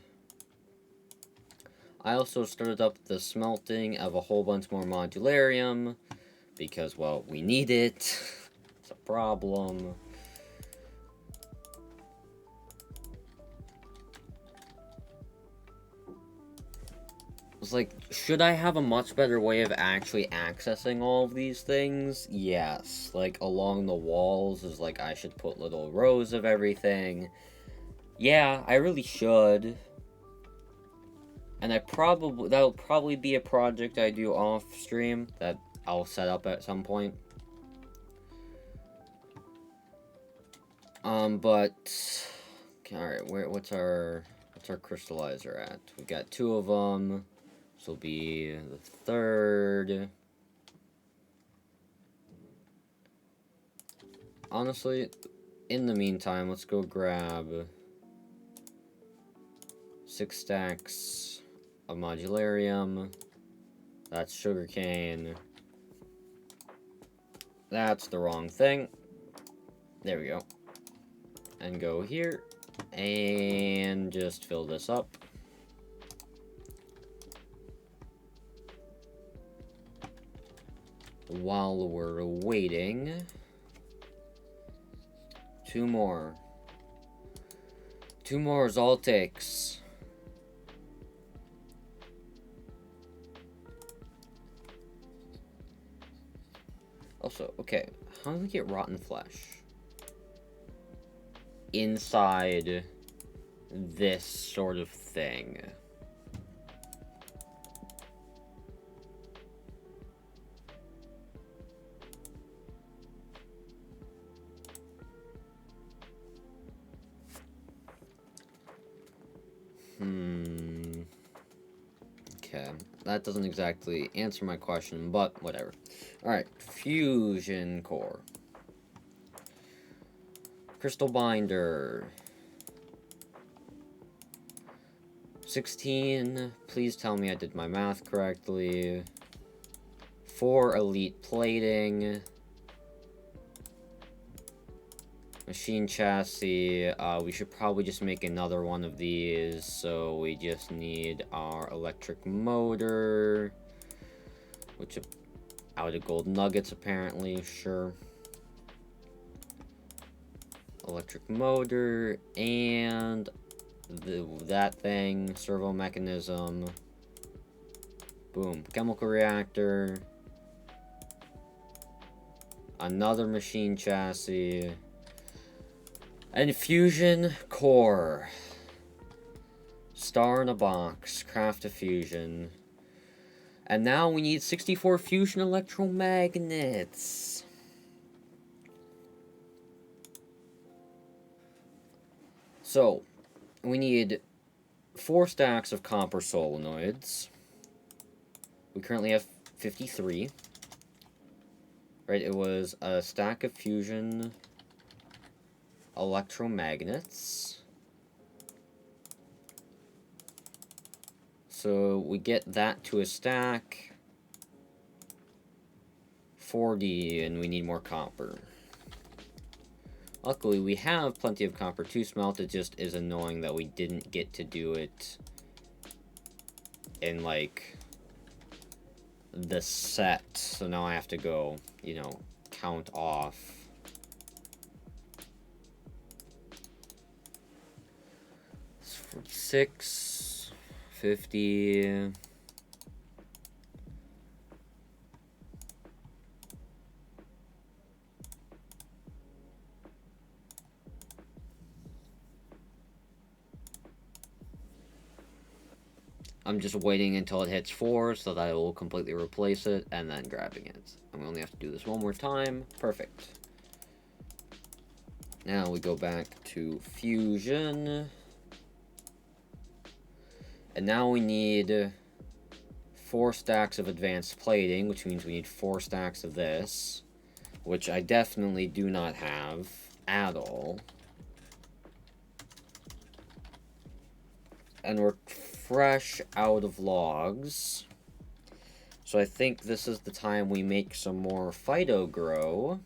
I also started up the smelting of a whole bunch more modularium. Because, well, we need it. It's a problem. It's like, should I have a much better way of actually accessing all of these things? Yes. Like, along the walls is like, I should put little rows of everything. Yeah, I really should. And that'll probably be a project I do off stream that I'll set up at some point. But alright, what's our crystallizer at? We've got 2 of them. This will be the 3rd. Honestly, in the meantime, let's go grab 6 stacks of modularium. That's sugarcane. That's the wrong thing. There we go. And go here. And just fill this up. While we're waiting, 2 more. 2 more is all it takes. Also, okay, how do we get rotten flesh inside this sort of thing? Okay, that doesn't exactly answer my question, but whatever. Alright, fusion core. Crystal binder. 16, please tell me I did my math correctly. 4 elite plating. Machine chassis, we should probably just make another one of these, so we just need our electric motor, which out of gold nuggets apparently, sure. Electric motor, and that thing, servo mechanism, boom, chemical reactor, another machine chassis, and fusion core. Star in a box. Craft a fusion. And now we need 64 fusion electromagnets. So, we need 4 stacks of copper solenoids. We currently have 53. Right, it was a stack of fusion electromagnets. So we get that to a stack. 40, and we need more copper. Luckily, we have plenty of copper to smelt. It just is annoying that we didn't get to do it in, like, the set. So now I have to go, you know, count off. It's 46, 50... I'm just waiting until it hits 4 so that I will completely replace it, and then grabbing it. And we only have to do this one more time. Perfect. Now we go back to Fusion. And now we need 4 stacks of advanced plating, which means we need 4 stacks of this, which I definitely do not have at all. And we're fresh out of logs. So I think this is the time we make some more Phyto-Grow.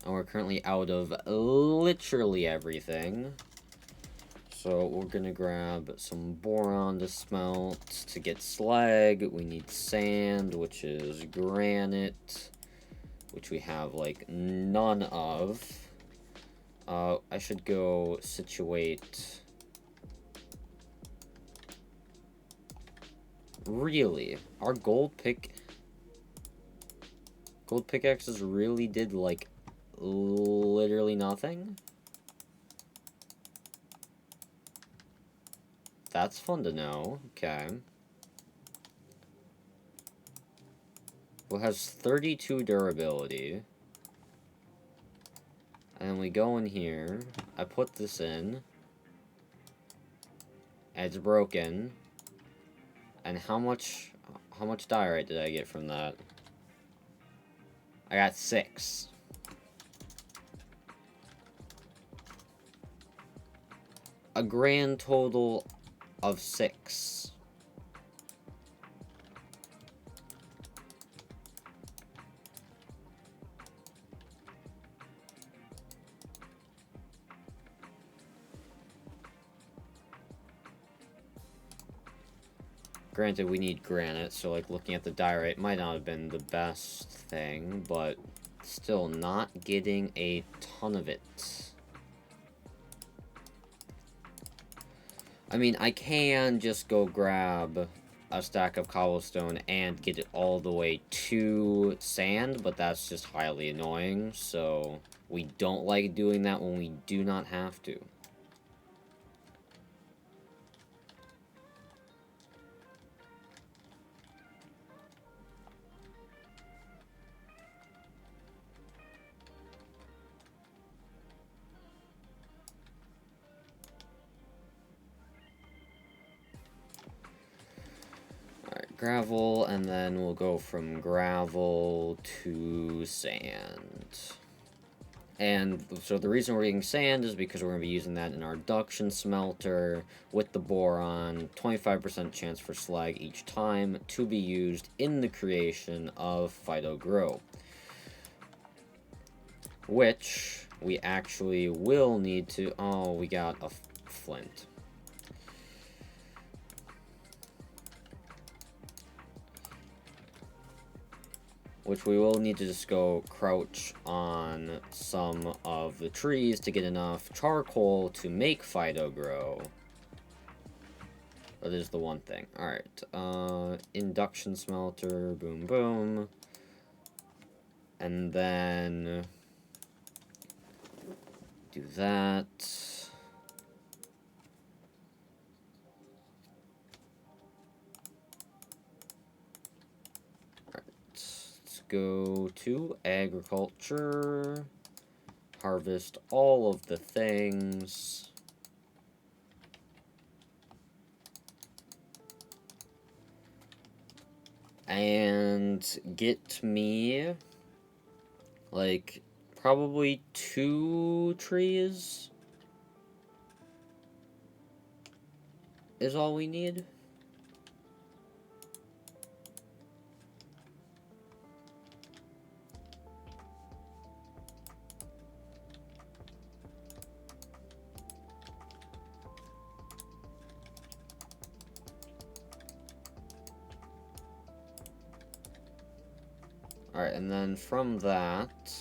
And we're currently out of literally everything. So we're gonna grab some boron to smelt to get slag. We need sand, which is granite, which we have like none of. I should go situate. Really? Our gold pickaxes really did like literally nothing? That's fun to know. Okay. Well, it has 32 durability. And then we go in here. I put this in. And it's broken. And how much diorite did I get from that? I got 6. A grand total of 6. Granted, we need granite, so like looking at the diorite might not have been the best thing, but still not getting a ton of it. I mean, I can just go grab a stack of cobblestone and get it all the way to sand, but that's just highly annoying, so we don't like doing that when we do not have to. Gravel, and then we'll go from gravel to sand. And so the reason we're getting sand is because we're going to be using that in our induction smelter with the boron, 25% chance for slag each time to be used in the creation of Phyto-Grow. Which we actually will need to... Oh, we got a flint. Which we will need to just go crouch on some of the trees to get enough charcoal to make Phyto-Grow. That is the one thing. Alright, induction smelter, boom boom. And then do that. Go to agriculture, harvest all of the things, and get me like probably 2 trees is all we need. Alright, and then from that,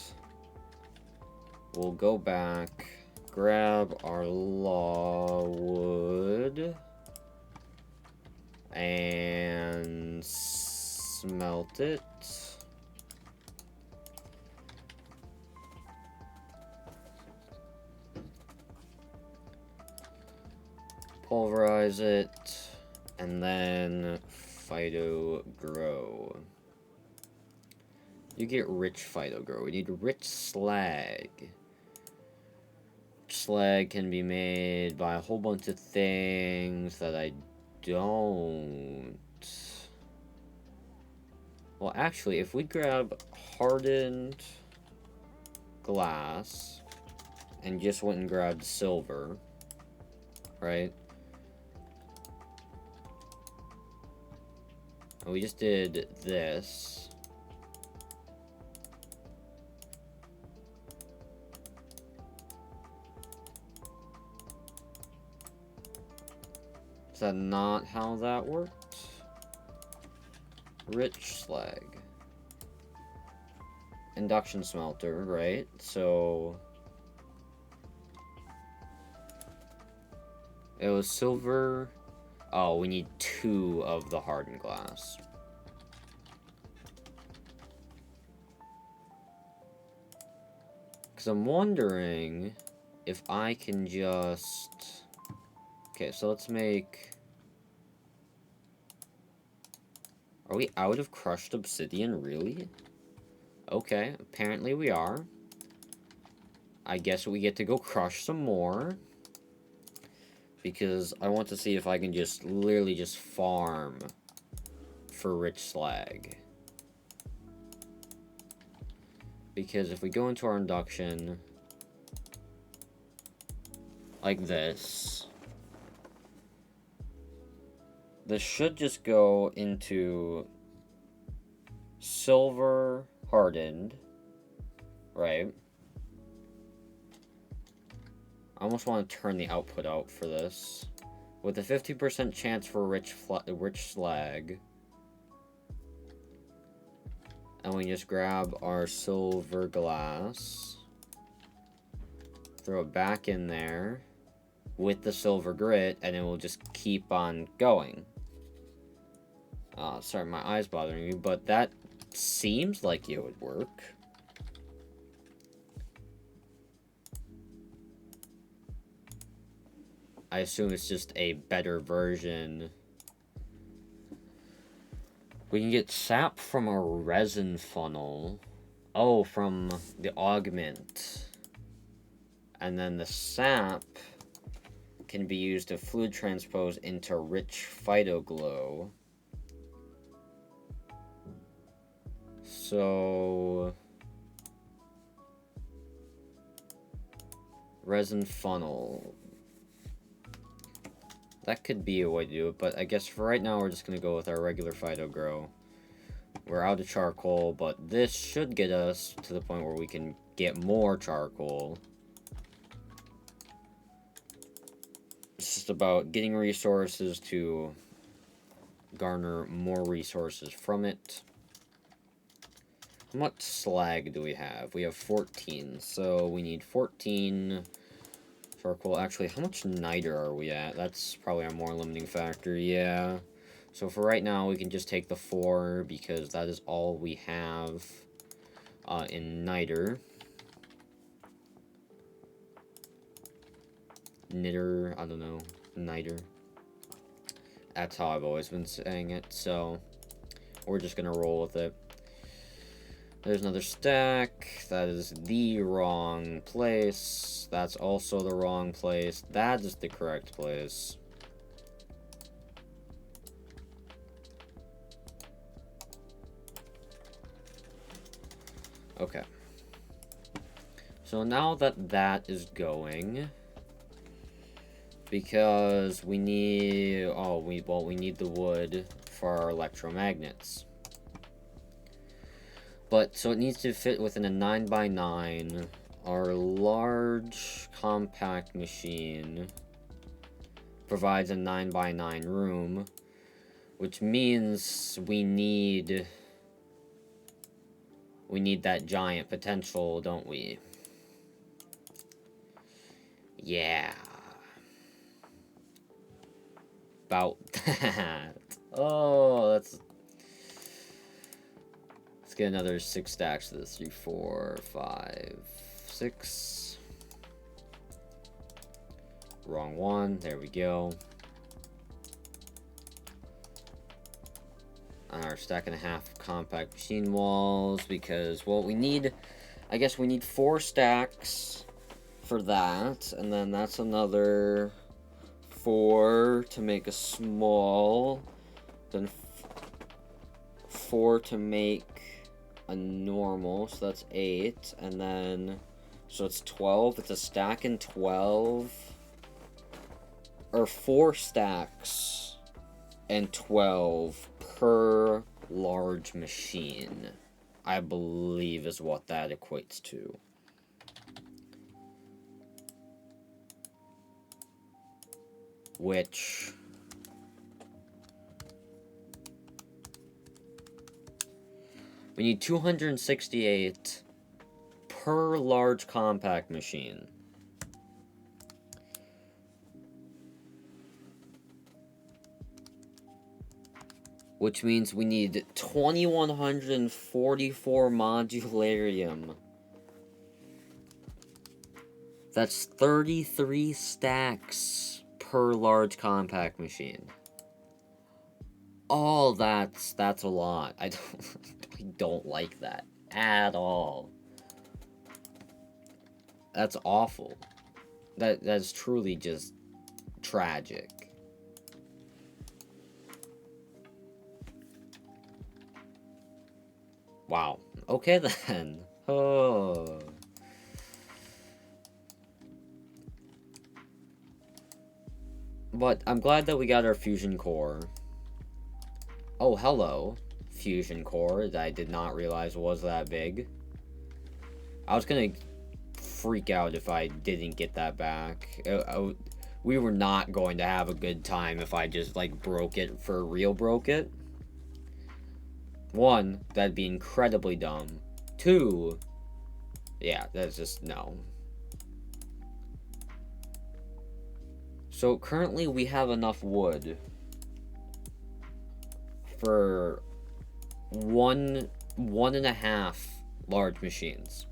we'll go back, grab our lawwood, and smelt it. Pulverize it. And then Phyto Grow. You get rich Phyto Grow. We need rich slag. Slag can be made by a whole bunch of things that I don't. Well, actually, if we grab hardened glass and just went and grabbed silver, right? And we just did this. Is that not how that worked? Rich slag. Induction smelter, right? So it was silver. Oh, we need 2 of the hardened glass. Because I'm wondering if I can just... Okay, so let's make... Are we out of crushed obsidian, really? Okay, apparently we are. I guess we get to go crush some more. Because I want to see if I can just literally just farm for rich slag. Because if we go into our induction like this should just go into silver hardened, right? I almost want to turn the output out for this. With a 50% chance for rich slag. And we just grab our silver glass. Throw it back in there with the silver grit, and it will just keep on going. Sorry, my eye's bothering me, but that seems like it would work. I assume it's just a better version. We can get sap from a resin funnel. Oh, from the augment. And then the sap can be used to fluid transpose into rich phytoglow. So... resin funnel. That could be a way to do it, but I guess for right now we're just going to go with our regular Phyto-Grow. We're out of charcoal, but this should get us to the point where we can get more charcoal. It's just about getting resources to garner more resources from it. How much slag do we have? We have 14, so we need 14... charcoal. Actually, how much niter are we at? That's probably our more limiting factor, yeah. So for right now, we can just take the 4, because that is all we have in niter. Nitter, I don't know, niter. That's how I've always been saying it, so we're just gonna roll with it. There's another stack. That is the wrong place. That's also the wrong place. That is the correct place. Okay. So now that that is going, because we need, we need the wood for our electromagnets. But, so it needs to fit within a 9x9. Our large compact machine provides a 9x9 room, which means we need that giant potential, don't we? Yeah. About that. Oh, let's get another 6 stacks of this. 3, 4, 5, 6. Wrong one. There we go. on our stack and a half compact machine walls because, well, we need, I guess we need 4 stacks for that, and then that's another 4 to make a small, then 4 to make a normal, so that's 8, and then, so it's 12, it's a stack and 12, or 4 stacks and 12 per large machine, I believe is what that equates to. Which we need 268 per large compact machine. Which means we need 2144 modularium. That's 33 stacks per large compact machine. Oh, that's a lot. I don't like that at all. That's awful. That's truly just tragic. Wow. Okay then. Oh. But I'm glad that we got our fusion core. Oh, hello. Fusion core that I did not realize was that big. I was gonna freak out if I didn't get that back. We were not going to have a good time if I just, like, broke it for real broke it. 1, that'd be incredibly dumb. 2, yeah, that's just, no. So, currently we have enough wood for 1.5 large machines.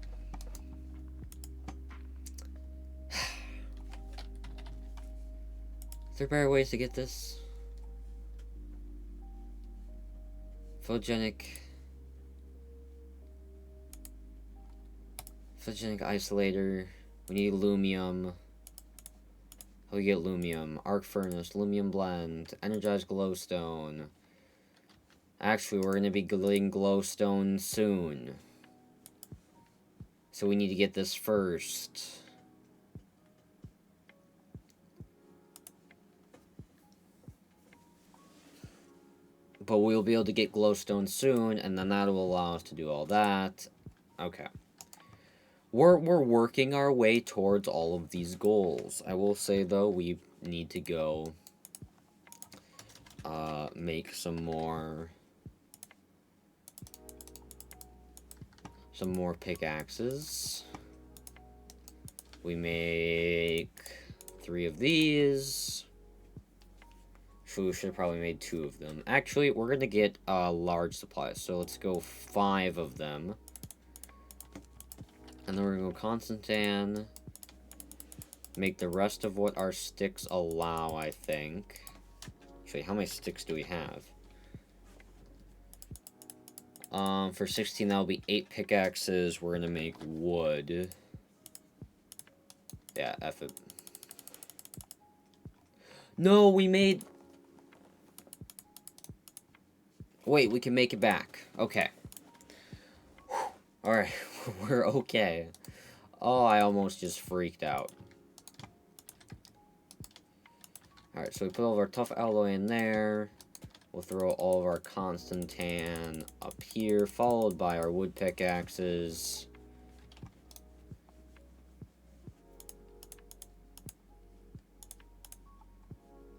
Is there better ways to get this? Photogenic isolator. We need lumium. How do we get lumium? Arc furnace, lumium blend, energized glowstone. Actually, we're gonna be getting glowstone soon. So we need to get this first. But we'll be able to get glowstone soon, and then that will allow us to do all that. Okay. We're working our way towards all of these goals. I will say, though, we need to go make some more pickaxes. We make 3 of these. We should have probably made 2 of them. Actually, we're gonna get a large supply, so let's go 5 of them. And then we're gonna go Constantan. Make the rest of what our sticks allow, I think. Actually, how many sticks do we have? For 16, that'll be 8 pickaxes. We're gonna make wood. Yeah, F it. No, we made... Wait, we can make it back. Okay. Alright, we're okay. Oh, I almost just freaked out. Alright, so we put all of our tough alloy in there. We'll throw all of our Constantan up here, followed by our wood pickaxes.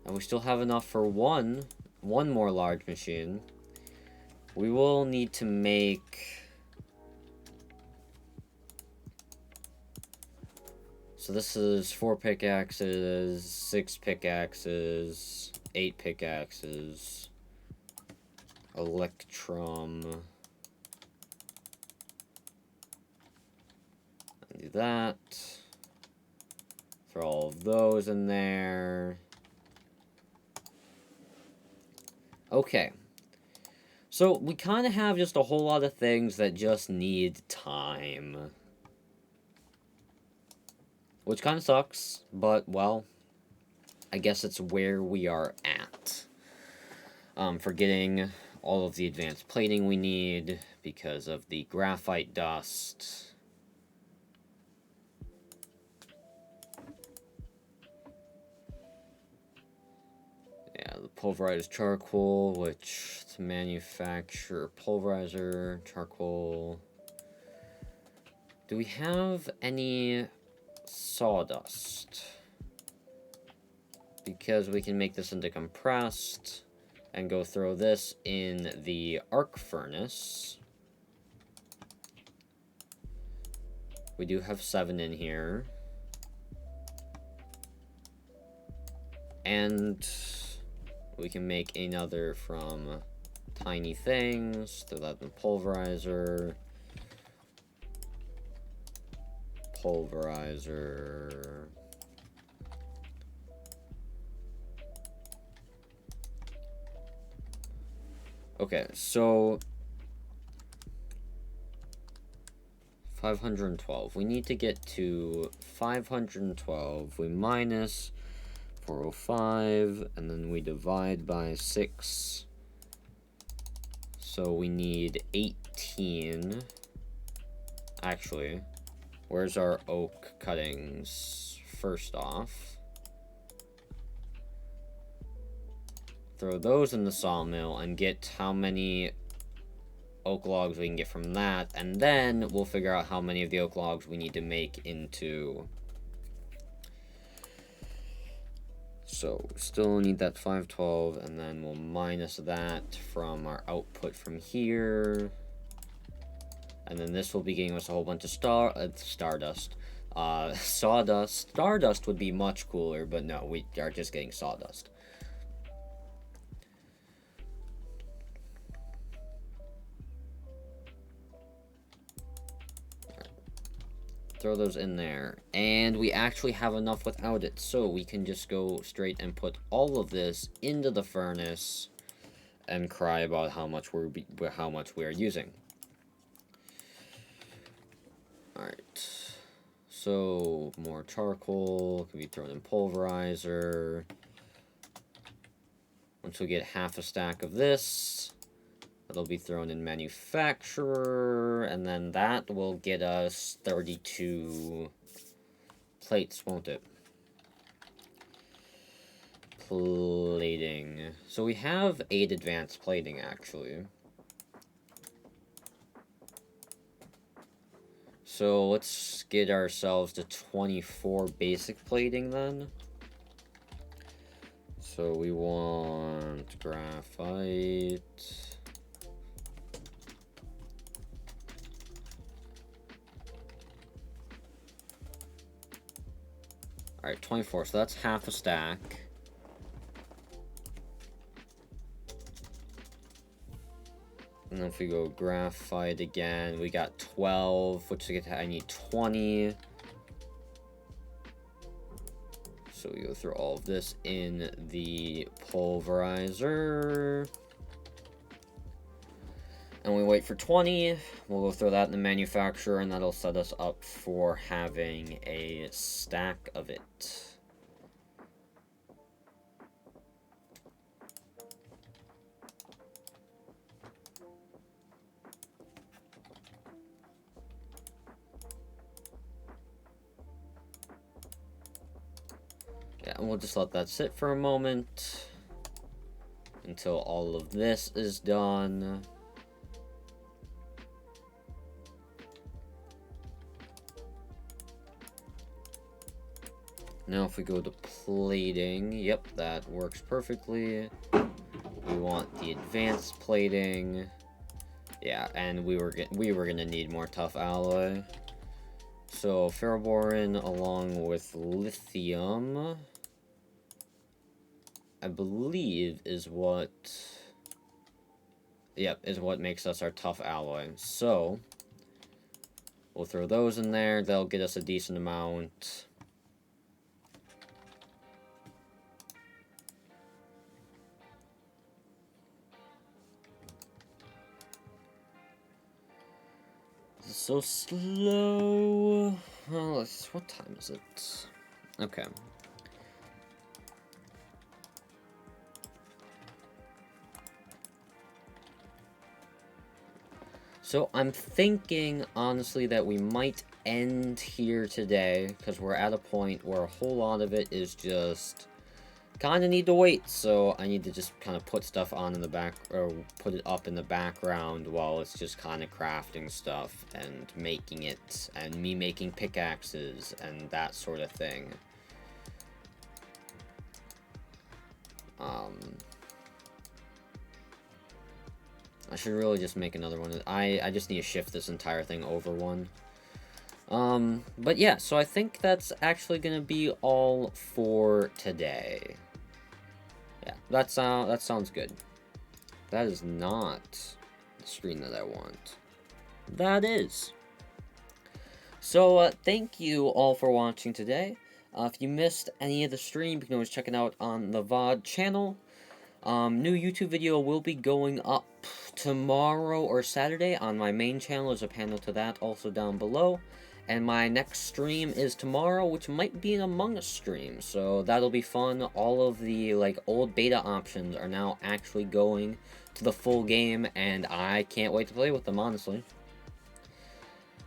And we still have enough for one more large machine. We will need to make... So this is 4 pickaxes, 6 pickaxes, 8 pickaxes, electrum. Do that. Throw all of those in there. Okay. So So, we kind of have just a whole lot of things that just need time. Which kind of sucks, but, well, I guess it's where we are at. For getting all of the advanced plating we need because of the graphite dust. Yeah, the pulverized charcoal, which to manufacture pulverizer charcoal. Do we have any sawdust? Because we can make this into compressed and go throw this in the arc furnace. We do have 7 in here. And we can make another from tiny things. Throw that in the pulverizer. Pulverizer. Okay, so 512. We need to get to 512. We minus 405, and then we divide by 6. So we need 18. Actually, where's our oak cuttings? First off, throw those in the sawmill and get how many oak logs we can get from that, and then we'll figure out how many of the oak logs we need to make into. So, still need that 512, and then we'll minus that from our output from here. And then this will be giving us a whole bunch of stardust. Sawdust. Stardust would be much cooler, but no, we are just getting sawdust. Throw those in there, and we actually have enough without it, so we can just go straight and put all of this into the furnace and cry about how much we are using. All right, so more charcoal can be thrown in pulverizer. Once we get half a stack of this, that'll be thrown in manufacturer, and then that will get us 32 plates, won't it? Plating. So we have 8 advanced plating, actually. So let's get ourselves to 24 basic plating, then. So we want graphite. Alright, 24, so that's half a stack. And then if we go graphite again, we got 12, which I need 20. So we go through all of this in the pulverizer. And we wait for 20. We'll go throw that in the manufacturer, and that'll set us up for having a stack of it. Yeah, and we'll just let that sit for a moment until all of this is done. Now if we go to plating, yep, that works perfectly. We want the advanced plating. Yeah, and we were gonna need more tough alloy. So ferroboron along with lithium, I believe is what makes us our tough alloy. So we'll throw those in there. They'll get us a decent amount. so slow. Well, what time is it? Okay. So I'm thinking, honestly, that we might end here today, because we're at a point where a whole lot of it is just kind of need to wait, so I need to just kind of put stuff on in the back, or put it up in the background while it's just kind of crafting stuff and making it, and me making pickaxes and that sort of thing. I should really just make another one. I just need to shift this entire thing over one. But yeah, so I think that's actually gonna be all for today. Yeah, that sounds good. That is not the screen that I want. That is. So, thank you all for watching today. If you missed any of the stream, you can always check it out on the VOD channel. New YouTube video will be going up tomorrow or Saturday on my main channel. There's a panel to that also down below. And my next stream is tomorrow, which might be an Among Us stream, so that'll be fun. All of the, like, old beta options are now actually going to the full game, and I can't wait to play with them, honestly.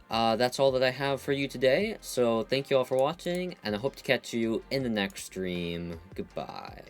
That's all that I have for you today, so thank you all for watching, and I hope to catch you in the next stream. Goodbye.